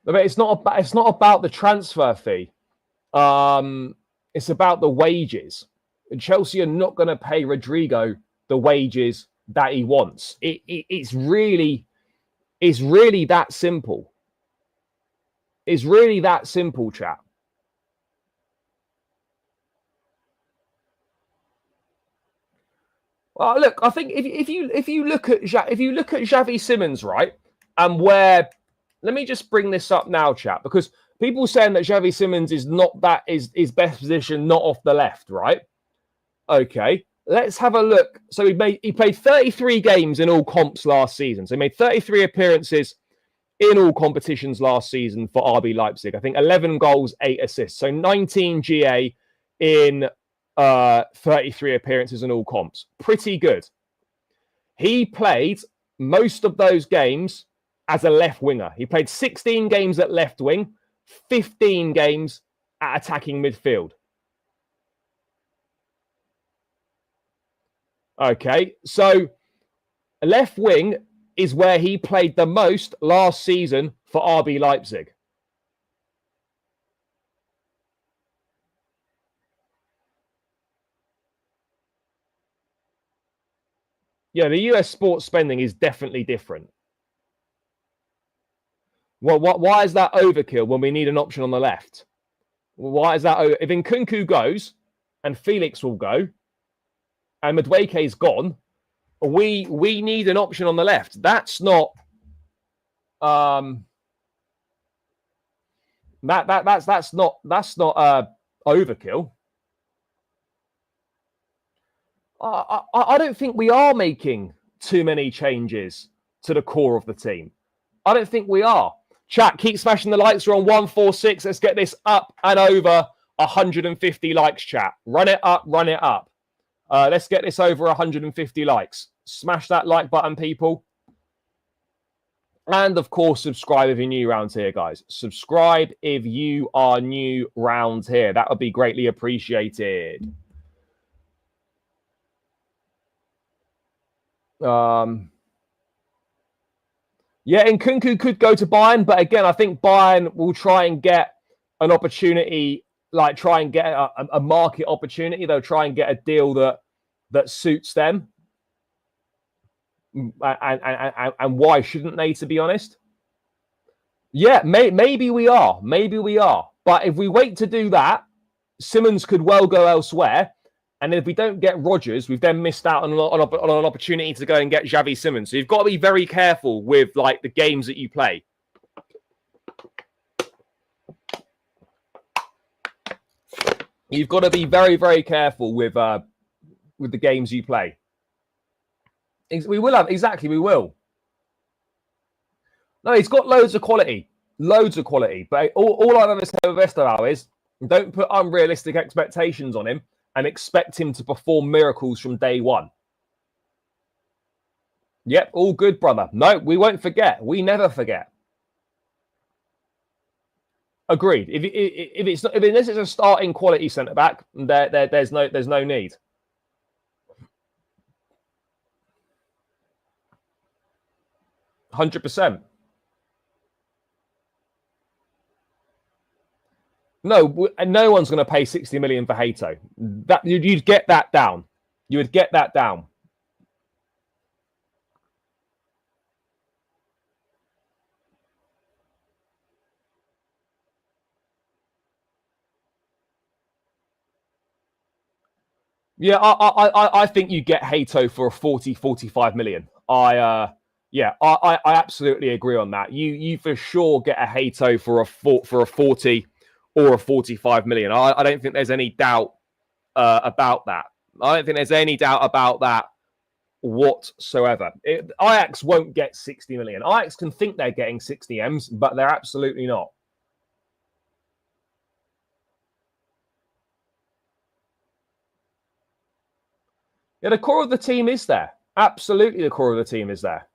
But it's not about the transfer fee. It's about the wages. And Chelsea are not going to pay Rodrigo the wages that he wants. It's really that simple. It's really that simple, chap. Well, look, I think if you look at Xavi Simons, right, and where, let me just bring this up now, chap, because people saying that Xavi Simons is not that is best position, not off the left, right? Okay, let's have a look. So he played 33 games in all comps last season. So he made 33 appearances in all competitions last season for RB Leipzig. I think 11 goals, 8 assists. So 19 GA in 33 appearances in all comps. Pretty good. He played most of those games as a left winger. He played 16 games at left wing, 15 games at attacking midfield. Okay, so left wing is where he played the most last season for RB Leipzig. Yeah, the US sports spending is definitely different. Well, why is that overkill when we need an option on the left? Why is that? If Nkunku goes and Felix will go and Madueke's gone, we need an option on the left. That's not that's not overkill. I don't think we are making too many changes to the core of the team? I don't think we are. Chat, keep smashing the likes. We're on 146. Let's get this up and over 150 likes, chat. Run it up, run it up. Let's get this over 150 likes. Smash that like button, people. And, of course, subscribe if you're new around here, guys. Subscribe if you are new round here. That would be greatly appreciated. Yeah, Nkunku could go to Bayern, but again, I think Bayern will try and get an opportunity, like try and get a market opportunity. They'll try and get a deal that suits them. And why shouldn't they, to be honest? Yeah, maybe we are. Maybe we are. But if we wait to do that, Simons could well go elsewhere. And if we don't get Rodgers, we've then missed out on an opportunity to go and get Xavi Simons. So you've got to be very careful with like the games that you play. You've got to be very, very careful with the games you play. We will have, exactly, we will. No, he's got loads of quality. Loads of quality. But all I've ever said with Westerlo is don't put unrealistic expectations on him and expect him to perform miracles from day one. Yep, all good, brother. No, we won't forget. We never forget. Agreed. Unless it's a starting quality centre back, there's no need. %. No, no one's going to pay 60 million for Hato. That you'd get that down. You would get that down. Yeah, I think you get Hato for a 40, 45 million. I absolutely agree on that. You for sure get a Hato for a 40 or a 45 million. I don't think there's any doubt about that. I don't think there's any doubt about that whatsoever. Ajax won't get 60 million. Ajax can think they're getting 60 M's, but they're absolutely not. Yeah, the core of the team is there. Absolutely, the core of the team is there.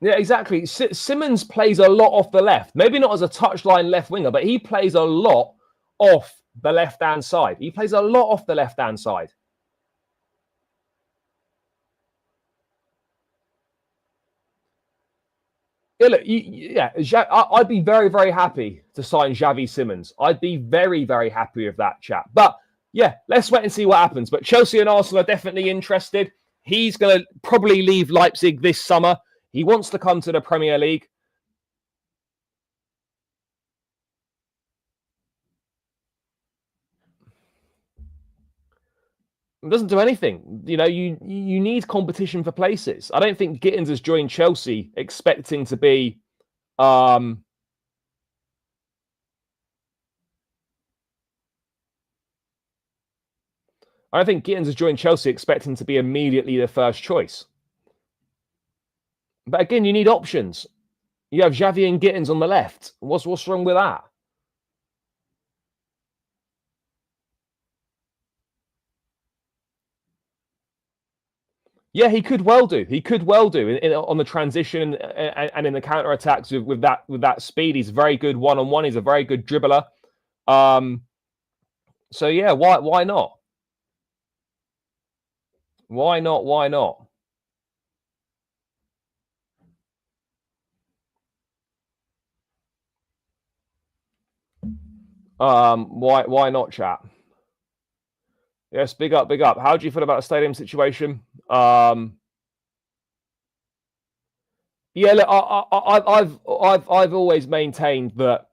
Yeah, exactly. Simons plays a lot off the left. Maybe not as a touchline left winger, but he plays a lot off the left-hand side. He plays a lot off the left-hand side. Yeah, look, I'd be very, very happy to sign Xavi Simons. I'd be very, very happy with that chat. But yeah, let's wait and see what happens. But Chelsea and Arsenal are definitely interested. He's going to probably leave Leipzig this summer. He wants to come to the Premier League. It doesn't do anything. You know, you need competition for places. I don't think Gittins has joined Chelsea expecting to be I don't think Gittins has joined Chelsea expecting to be immediately the first choice. But again, you need options. You have Xavi and Gittins on the left. What's wrong with that? Yeah, he could well do. He could well do on the transition and in the counter attacks with that speed. He's very good one-on-one. He's a very good dribbler. So yeah, why not? Why not? Why not? Why not, chat? Yes, big up, big up. How do you feel about the stadium situation? Yeah, look, I've always maintained that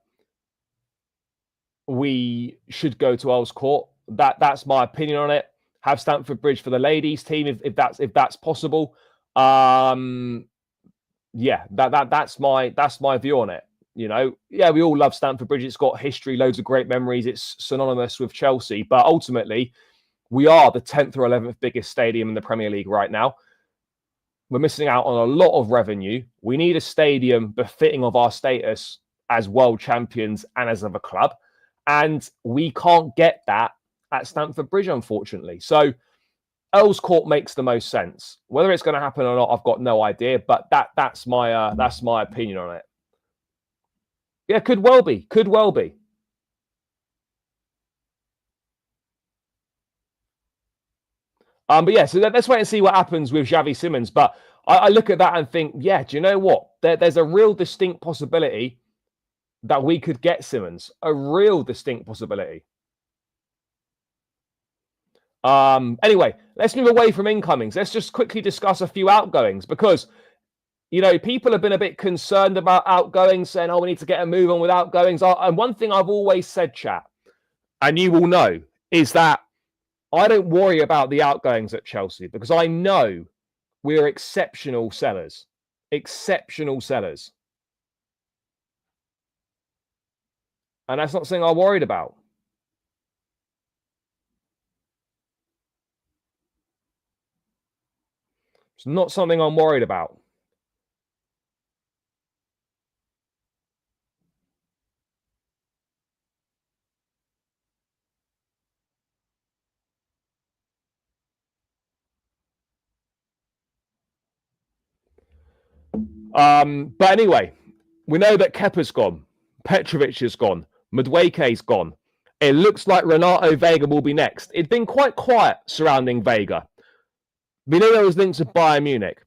we should go to Earls Court. That's my opinion on it. Have Stamford Bridge for the ladies team if that's possible. Yeah, that's my view on it. You know, yeah, we all love Stamford Bridge. It's got history, loads of great memories. It's synonymous with Chelsea, but ultimately, We are the 10th or 11th biggest stadium in the Premier League right now. We're missing out on a lot of revenue. We need a stadium befitting of our status as world champions and as of a club. And we can't get that at Stamford Bridge, unfortunately. So Earls Court makes the most sense. Whether it's going to happen or not, I've got no idea. But that's my opinion on it. Yeah, could well be. Could well be. But yeah, so let's wait and see what happens with Xavi Simons. But I look at that and think, yeah, do you know what? There's a real distinct possibility that we could get Simons. A real distinct possibility. Anyway, let's move away from incomings. Let's just quickly discuss a few outgoings because, you know, people have been a bit concerned about outgoings, saying, oh, we need to get a move on with outgoings. And one thing I've always said, chat, and you will know, is that I don't worry about the outgoings at Chelsea because I know we're exceptional sellers. Exceptional sellers. And that's not something I'm worried about. It's not something I'm worried about. But anyway, we know that Kepa's gone. Petrovic is gone. Madueke's gone. It looks like Renato Vega will be next. It's been quite quiet surrounding Vega. We know there was links to Bayern Munich.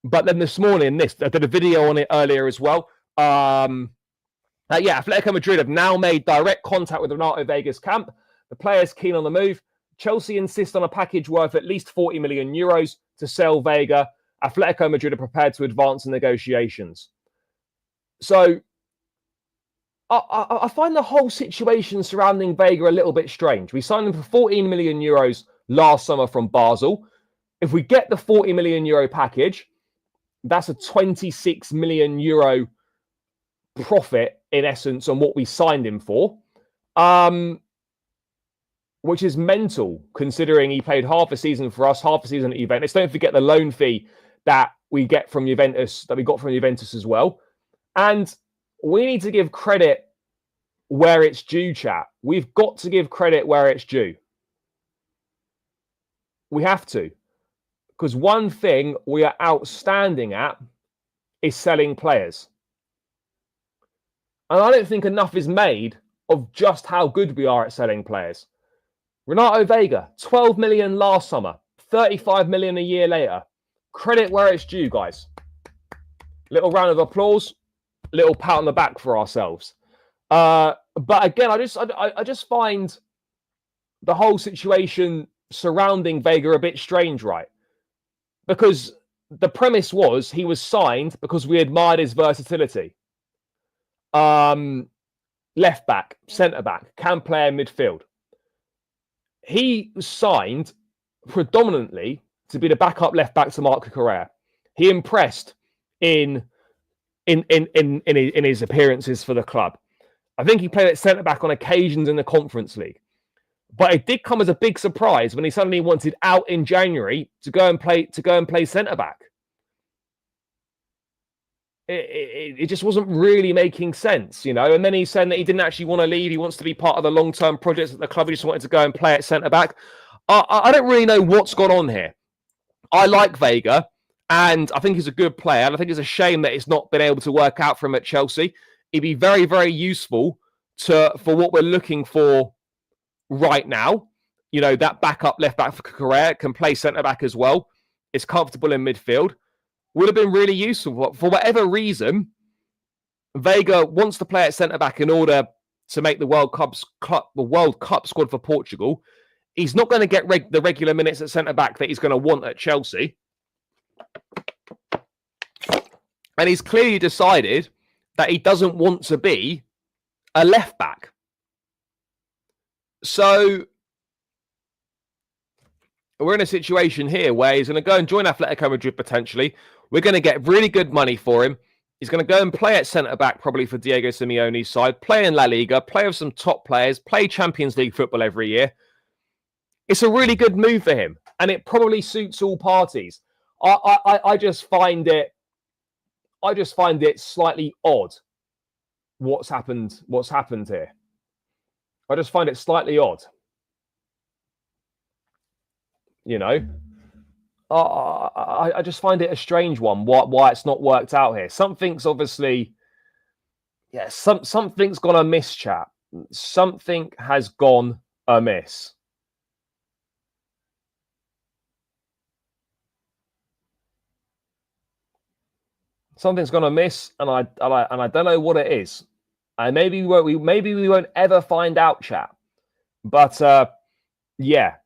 But then this morning, I did a video on it earlier as well. Atletico Madrid have now made direct contact with Renato Vega's camp. The player's keen on the move. Chelsea insist on a package worth at least 40 million euros to sell Vega. Atletico Madrid are prepared to advance in negotiations. So I find the whole situation surrounding Vega a little bit strange. We signed him for 14 million euros last summer from Basel. If we get the 40 million euro package, that's a 26 million euro profit, in essence, on what we signed him for, which is mental, considering he played half a season for us, half a season at Juventus. Don't forget the loan fee that we get from Juventus, that we got from Juventus as well. And we need to give credit where it's due, chat. We've got to give credit where it's due. We have to. Because one thing we are outstanding at is selling players. And I don't think enough is made of just how good we are at selling players. Renato Vega, 12 million last summer, 35 million a year later. Credit where it's due, guys. Little round of applause, little pat on the back for ourselves. But again, I just find the whole situation surrounding Vega a bit strange, right? Because the premise was he was signed because we admired his versatility. Left back, centre back, can play in midfield. He was signed predominantly to be the backup left back to Marco Correa. He impressed in his appearances for the club. I think he played at centre back on occasions in the Conference League. But it did come as a big surprise when he suddenly wanted out in January to go and play centre back. It just wasn't really making sense, you know. And then he's saying that he didn't actually want to leave. He wants to be part of the long-term projects at the club. He just wanted to go and play at centre back. I don't really know what's gone on here. I like Vega, and I think he's a good player. And I think it's a shame that it's not been able to work out for him at Chelsea. He'd be very, very useful for what we're looking for right now. You know, that backup left back for Correa can play centre back as well. Is comfortable in midfield. Would have been really useful. For whatever reason, Vega wants to play at centre back in order to make the World Cup squad for Portugal. He's not going to get the regular minutes at centre back that he's going to want at Chelsea. And he's clearly decided that he doesn't want to be a left back. So we're in a situation here where he's going to go and join Atletico Madrid potentially. We're going to get really good money for him. He's going to go and play at centre-back probably for Diego Simeone's side, play in La Liga, play with some top players, play Champions League football every year. It's a really good move for him, and it probably suits all parties. I just find it slightly odd what's happened here. I just find it slightly odd. You know, I just find it a strange one. Why it's not worked out here? Something's obviously, yeah, something's gone amiss, chap. Something has gone amiss. Something's gone amiss, and I don't know what it is. And maybe we won't ever find out, chap. But yeah,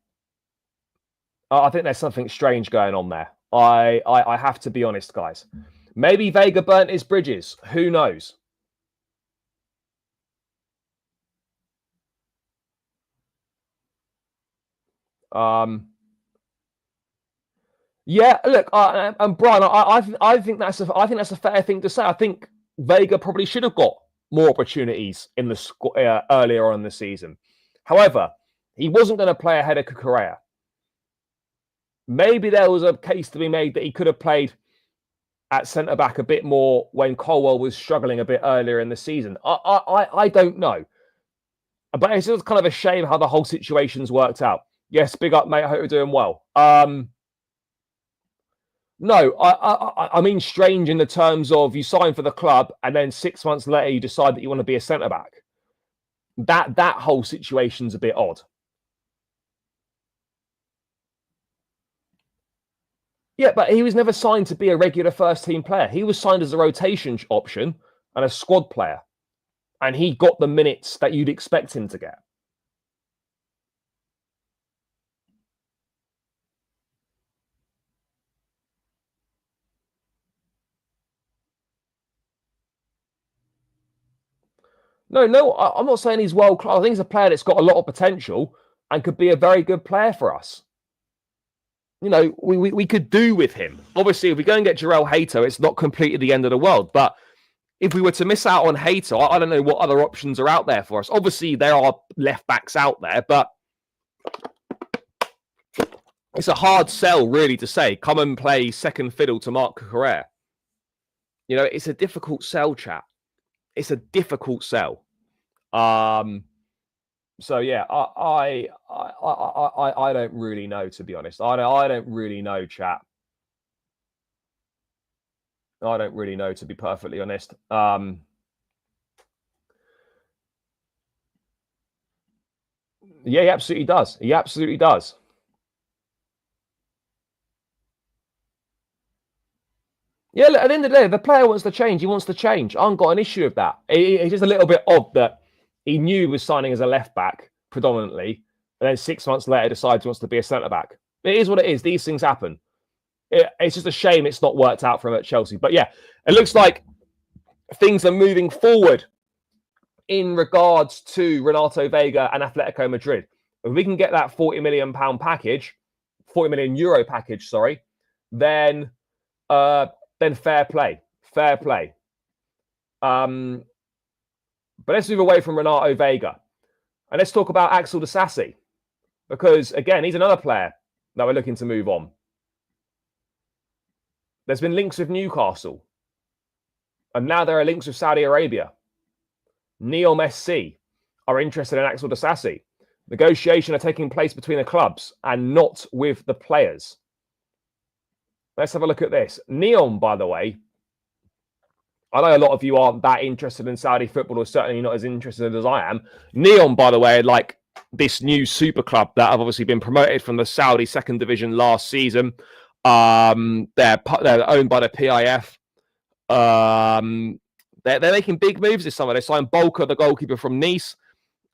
I think there's something strange going on there. I have to be honest, guys. Maybe Vega burnt his bridges. Who knows? Yeah, look, and Brian, I think that's a fair thing to say. I think Vega probably should have got more opportunities in the earlier on in the season. However, he wasn't going to play ahead of Cucurella. Maybe there was a case to be made that he could have played at centre back a bit more when Colwell was struggling a bit earlier in the season. I don't know, but it's just kind of a shame how the whole situation's worked out. Yes, big up, mate. I hope you're doing well. No, I mean strange in the terms of you sign for the club and then 6 months later you decide that you want to be a centre back. That whole situation's a bit odd. Yeah, but he was never signed to be a regular first team player. He was signed as a rotation option and a squad player. And he got the minutes that you'd expect him to get. No, I'm not saying he's world class. I think he's a player that's got a lot of potential and could be a very good player for us. You know, we could do with him. Obviously, if we go and get Jarell Hato, it's not completely the end of the world. But if we were to miss out on Hato, I don't know what other options are out there for us. Obviously, there are left backs out there, but it's a hard sell, really, to say, come and play second fiddle to Marc Cucurella. You know, it's a difficult sell, chat. It's a difficult sell. So yeah, I don't really know, to be honest. I don't really know, chat. I don't really know, to be perfectly honest. Yeah, he absolutely does. He absolutely does. Yeah, look, at the end of the day, the player wants to change. He wants to change. I haven't got an issue with that. It's just a little bit odd that he knew he was signing as a left back predominantly, and then 6 months later decides he wants to be a centre back. It is what it is. These things happen. It's just a shame it's not worked out for him at Chelsea. But yeah, it looks like things are moving forward in regards to Renato Vega and Atletico Madrid. If we can get that £40 million package, €40 million package, sorry, then fair play. Fair play. But let's move away from Renato Vega. And let's talk about Axel Disasi. Because, again, he's another player that we're looking to move on. There's been links with Newcastle. And now there are links with Saudi Arabia. Neom SC are interested in Axel Disasi. Negotiations are taking place between the clubs and not with the players. Let's have a look at this. Neom, by the way, I know a lot of you aren't that interested in Saudi football, or certainly not as interested as I am. Neom, by the way, like this new super club that have obviously been promoted from the Saudi second division last season. They're owned by the PIF. They're making big moves this summer. They signed Bolka, the goalkeeper from Nice.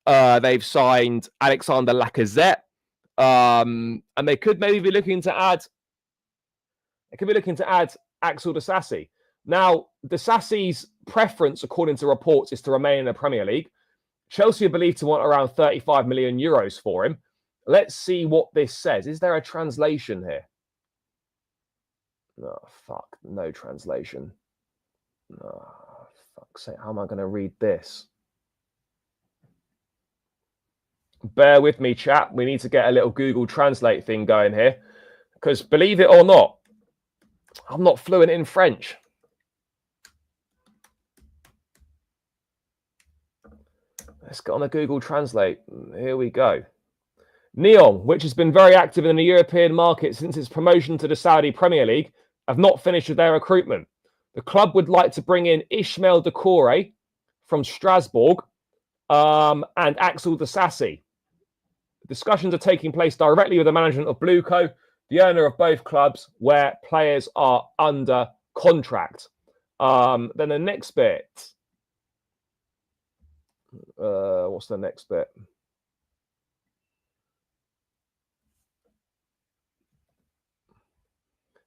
They've signed Alexander Lacazette. And they could maybe be looking to add. They could be looking to add Axel Disasi. Now, Disasi's preference, according to reports, is to remain in the Premier League. Chelsea are believed to want around 35 million euros for him. Let's see what this says. Is there a translation here? Oh, fuck. No translation. Oh, fuck's sake. How am I going to read this? Bear with me, chat. We need to get a little Google Translate thing going here. Because believe it or not, I'm not fluent in French. Let's get on the Google Translate. Here we go. Neon, which has been very active in the European market since its promotion to the Saudi Premier League, have not finished with their recruitment. The club would like to bring in Ismail Decore from Strasbourg and Axel Disasi. Discussions are taking place directly with the management of Blueco, the owner of both clubs, where players are under contract. Then the next bit. What's the next bit?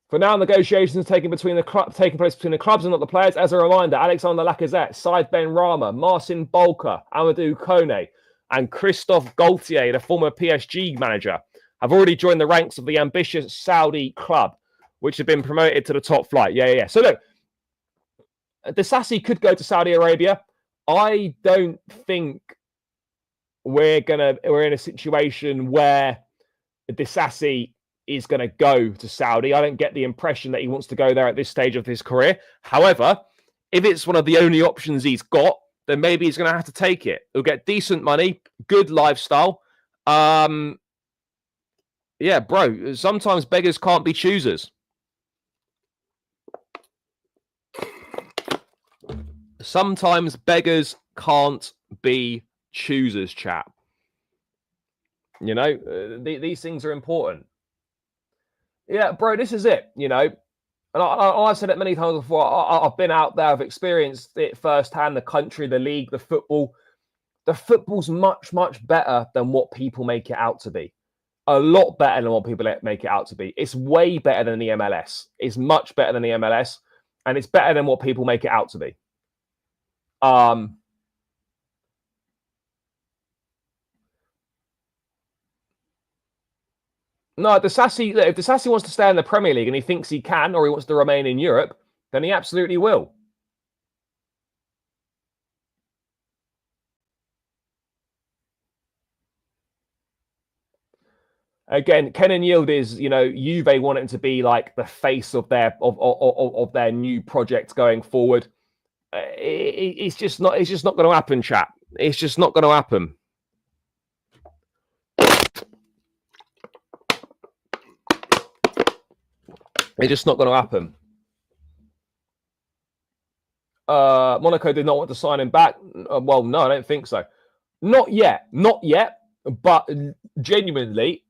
For now, negotiations taking place between the clubs and not the players. As a reminder, Alexander Lacazette, Said Ben Rama, Marcin Bolka, Amadou Kone, and Christophe Gaultier, the former PSG manager, have already joined the ranks of the ambitious Saudi club, which have been promoted to the top flight. Yeah. So look, Disasi could go to Saudi Arabia. I don't think we're in a situation where Disasi is going to go to Saudi. I don't get the impression that he wants to go there at this stage of his career. However, if it's one of the only options he's got, then maybe he's going to have to take it. He'll get decent money, good lifestyle. Yeah, bro, sometimes beggars can't be choosers. Sometimes beggars can't be choosers, chap. You know, these things are important. Yeah, bro, this is it, you know. And I've said it many times before. I've been out there. I've experienced it firsthand, the country, the league, the football. The football's much, much better than what people make it out to be. A lot better than what people make it out to be. It's way better than the MLS. It's much better than the MLS. And it's better than what people make it out to be. No, if Disasi wants to stay in the Premier League and he thinks he can, or he wants to remain in Europe, then he absolutely will. Again, Kenan Yildiz, you know, Juve want him to be like the face of their new project going forward. It's just not going to happen, chap. It's just not going to happen. It's just not going to happen. Monaco did not want to sign him back. Well, no, I don't think so. Not yet. But genuinely,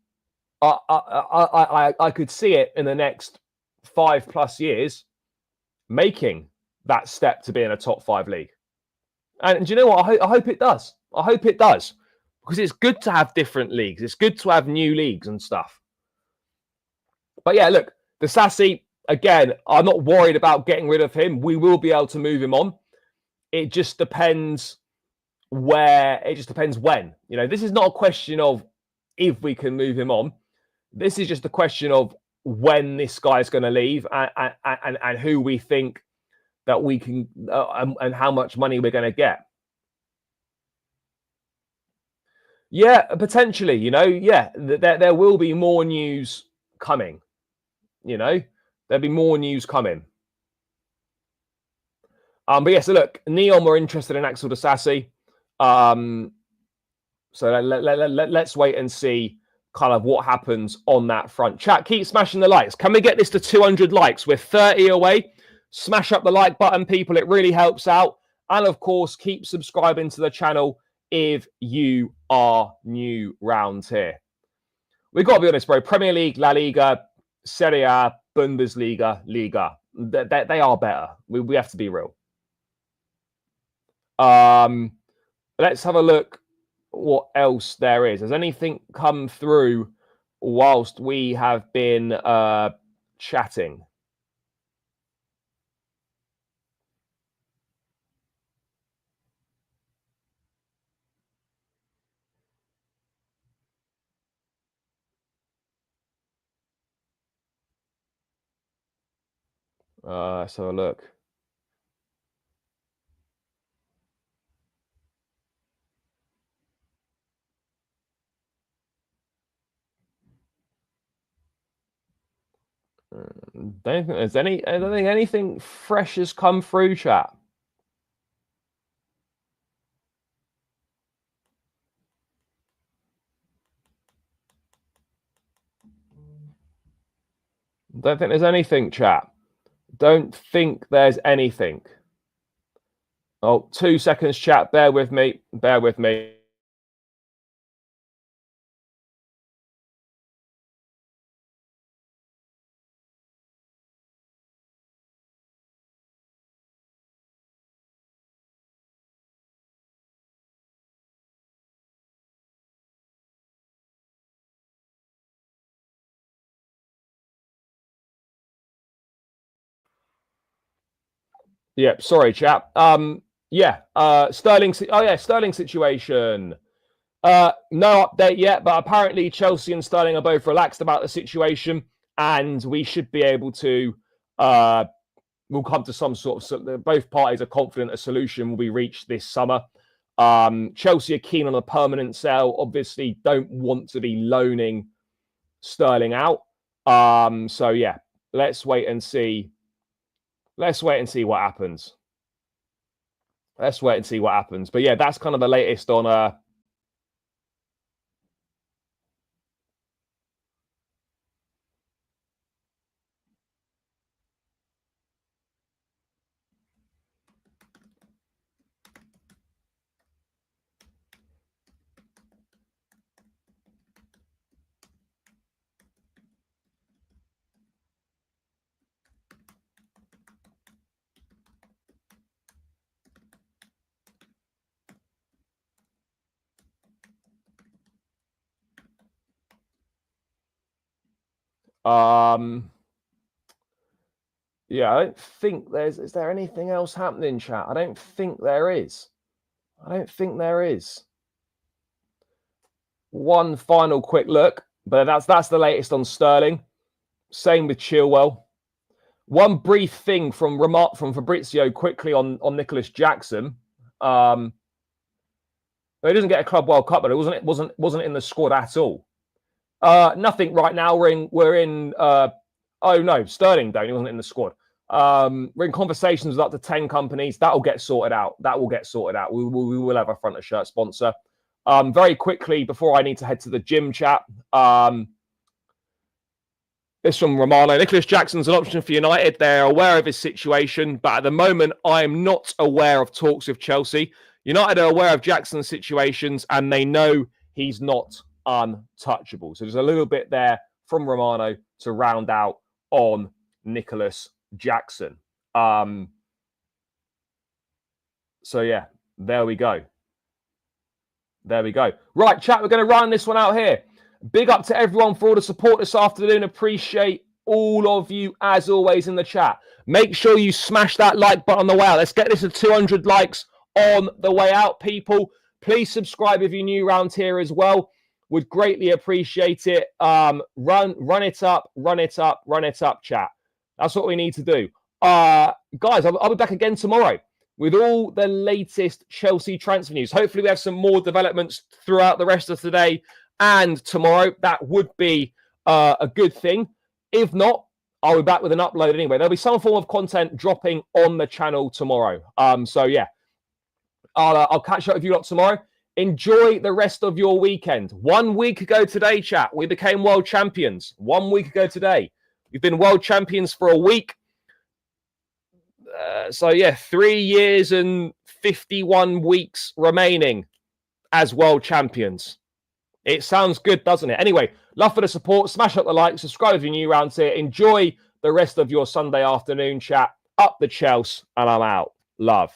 I could see it in the next 5+ years making that step to be in a top 5 league. And do you know what? I hope it does. I hope it does. Because it's good to have different leagues. It's good to have new leagues and stuff. But yeah, look, Disasi, again, I'm not worried about getting rid of him. We will be able to move him on. It just depends where. It just depends when. You know, this is not a question of if we can move him on. This is just a question of when this guy's going to leave and who we think that we can and how much money we're going to get. Yeah, potentially, you know, yeah, there will be more news coming, you know, there'll be more news coming. But yeah, so look, Neon were interested in Axel Disasi. So let's wait and see kind of what happens on that front. Chat, keep smashing the likes. Can we get this to 200 likes? We're 30 away. Smash up the like button, people. It really helps out. And of course, keep subscribing to the channel if you are new round here. We've got to be honest, bro. Premier League, La Liga, Serie A, Bundesliga, Liga. They are better. We have to be real. Let's have a look what else there is. Has anything come through whilst we have been chatting? Let's have a look. Don't think there's any. I don't think anything fresh has come through, chat. Don't think there's anything, chat. Don't think there's anything. Oh, 2 seconds, chat. Bear with me. Bear with me. Yeah, sorry, chap. Yeah. Sterling. Oh, yeah. Sterling situation. No update yet, but apparently Chelsea and Sterling are both relaxed about the situation, and we should be able to. We'll come to some sort of. Both parties are confident a solution will be reached this summer. Chelsea are keen on a permanent sale. Obviously, don't want to be loaning Sterling out. So yeah, let's wait and see. Let's wait and see what happens. Let's wait and see what happens. But yeah, that's kind of the latest on yeah, I don't think there's. Is there anything else happening, chat? I don't think there is. I don't think there is. One final quick look, but that's the latest on Sterling. Same with Chilwell. One brief thing from Fabrizio quickly on Nicolas Jackson. He doesn't get a Club World Cup, but it wasn't in the squad at all. Nothing right now. We're in. Oh no, Sterling don't. He wasn't in the squad. We're in conversations with up to 10 companies. That'll get sorted out. That will get sorted out. We will have a front of shirt sponsor. Very quickly before I need to head to the gym, chat. This from Romano. Nicolas Jackson's an option for United. They're aware of his situation, but at the moment, I am not aware of talks with Chelsea. United are aware of Jackson's situations, and they know he's not untouchable. So there's a little bit there from Romano to round out on Nicolas Jackson. So yeah, there we go. There we go. Right, chat, we're going to run this one out here. Big up to everyone for all the support this afternoon. Appreciate all of you, as always, in the chat. Make sure you smash that like button on the way out. Let's get this to 200 likes on the way out, people. Please subscribe if you're new around here as well. Would greatly appreciate it. Run it up, run it up, run it up, chat. That's what we need to do. Guys, I'll be back again tomorrow with all the latest Chelsea transfer news. Hopefully we have some more developments throughout the rest of today and tomorrow. That would be a good thing. If not, I'll be back with an upload anyway. There'll be some form of content dropping on the channel tomorrow. So yeah, I'll catch up with you lot tomorrow. Enjoy the rest of your weekend. 1 week ago today, chat, we became world champions. 1 week ago today. We've been world champions for a week. So yeah, 3 years and 51 weeks remaining as world champions. It sounds good, doesn't it? Anyway, love for the support. Smash up the like. Subscribe if you're new around here. Enjoy the rest of your Sunday afternoon, chat. Up the Chelsea, and I'm out. Love.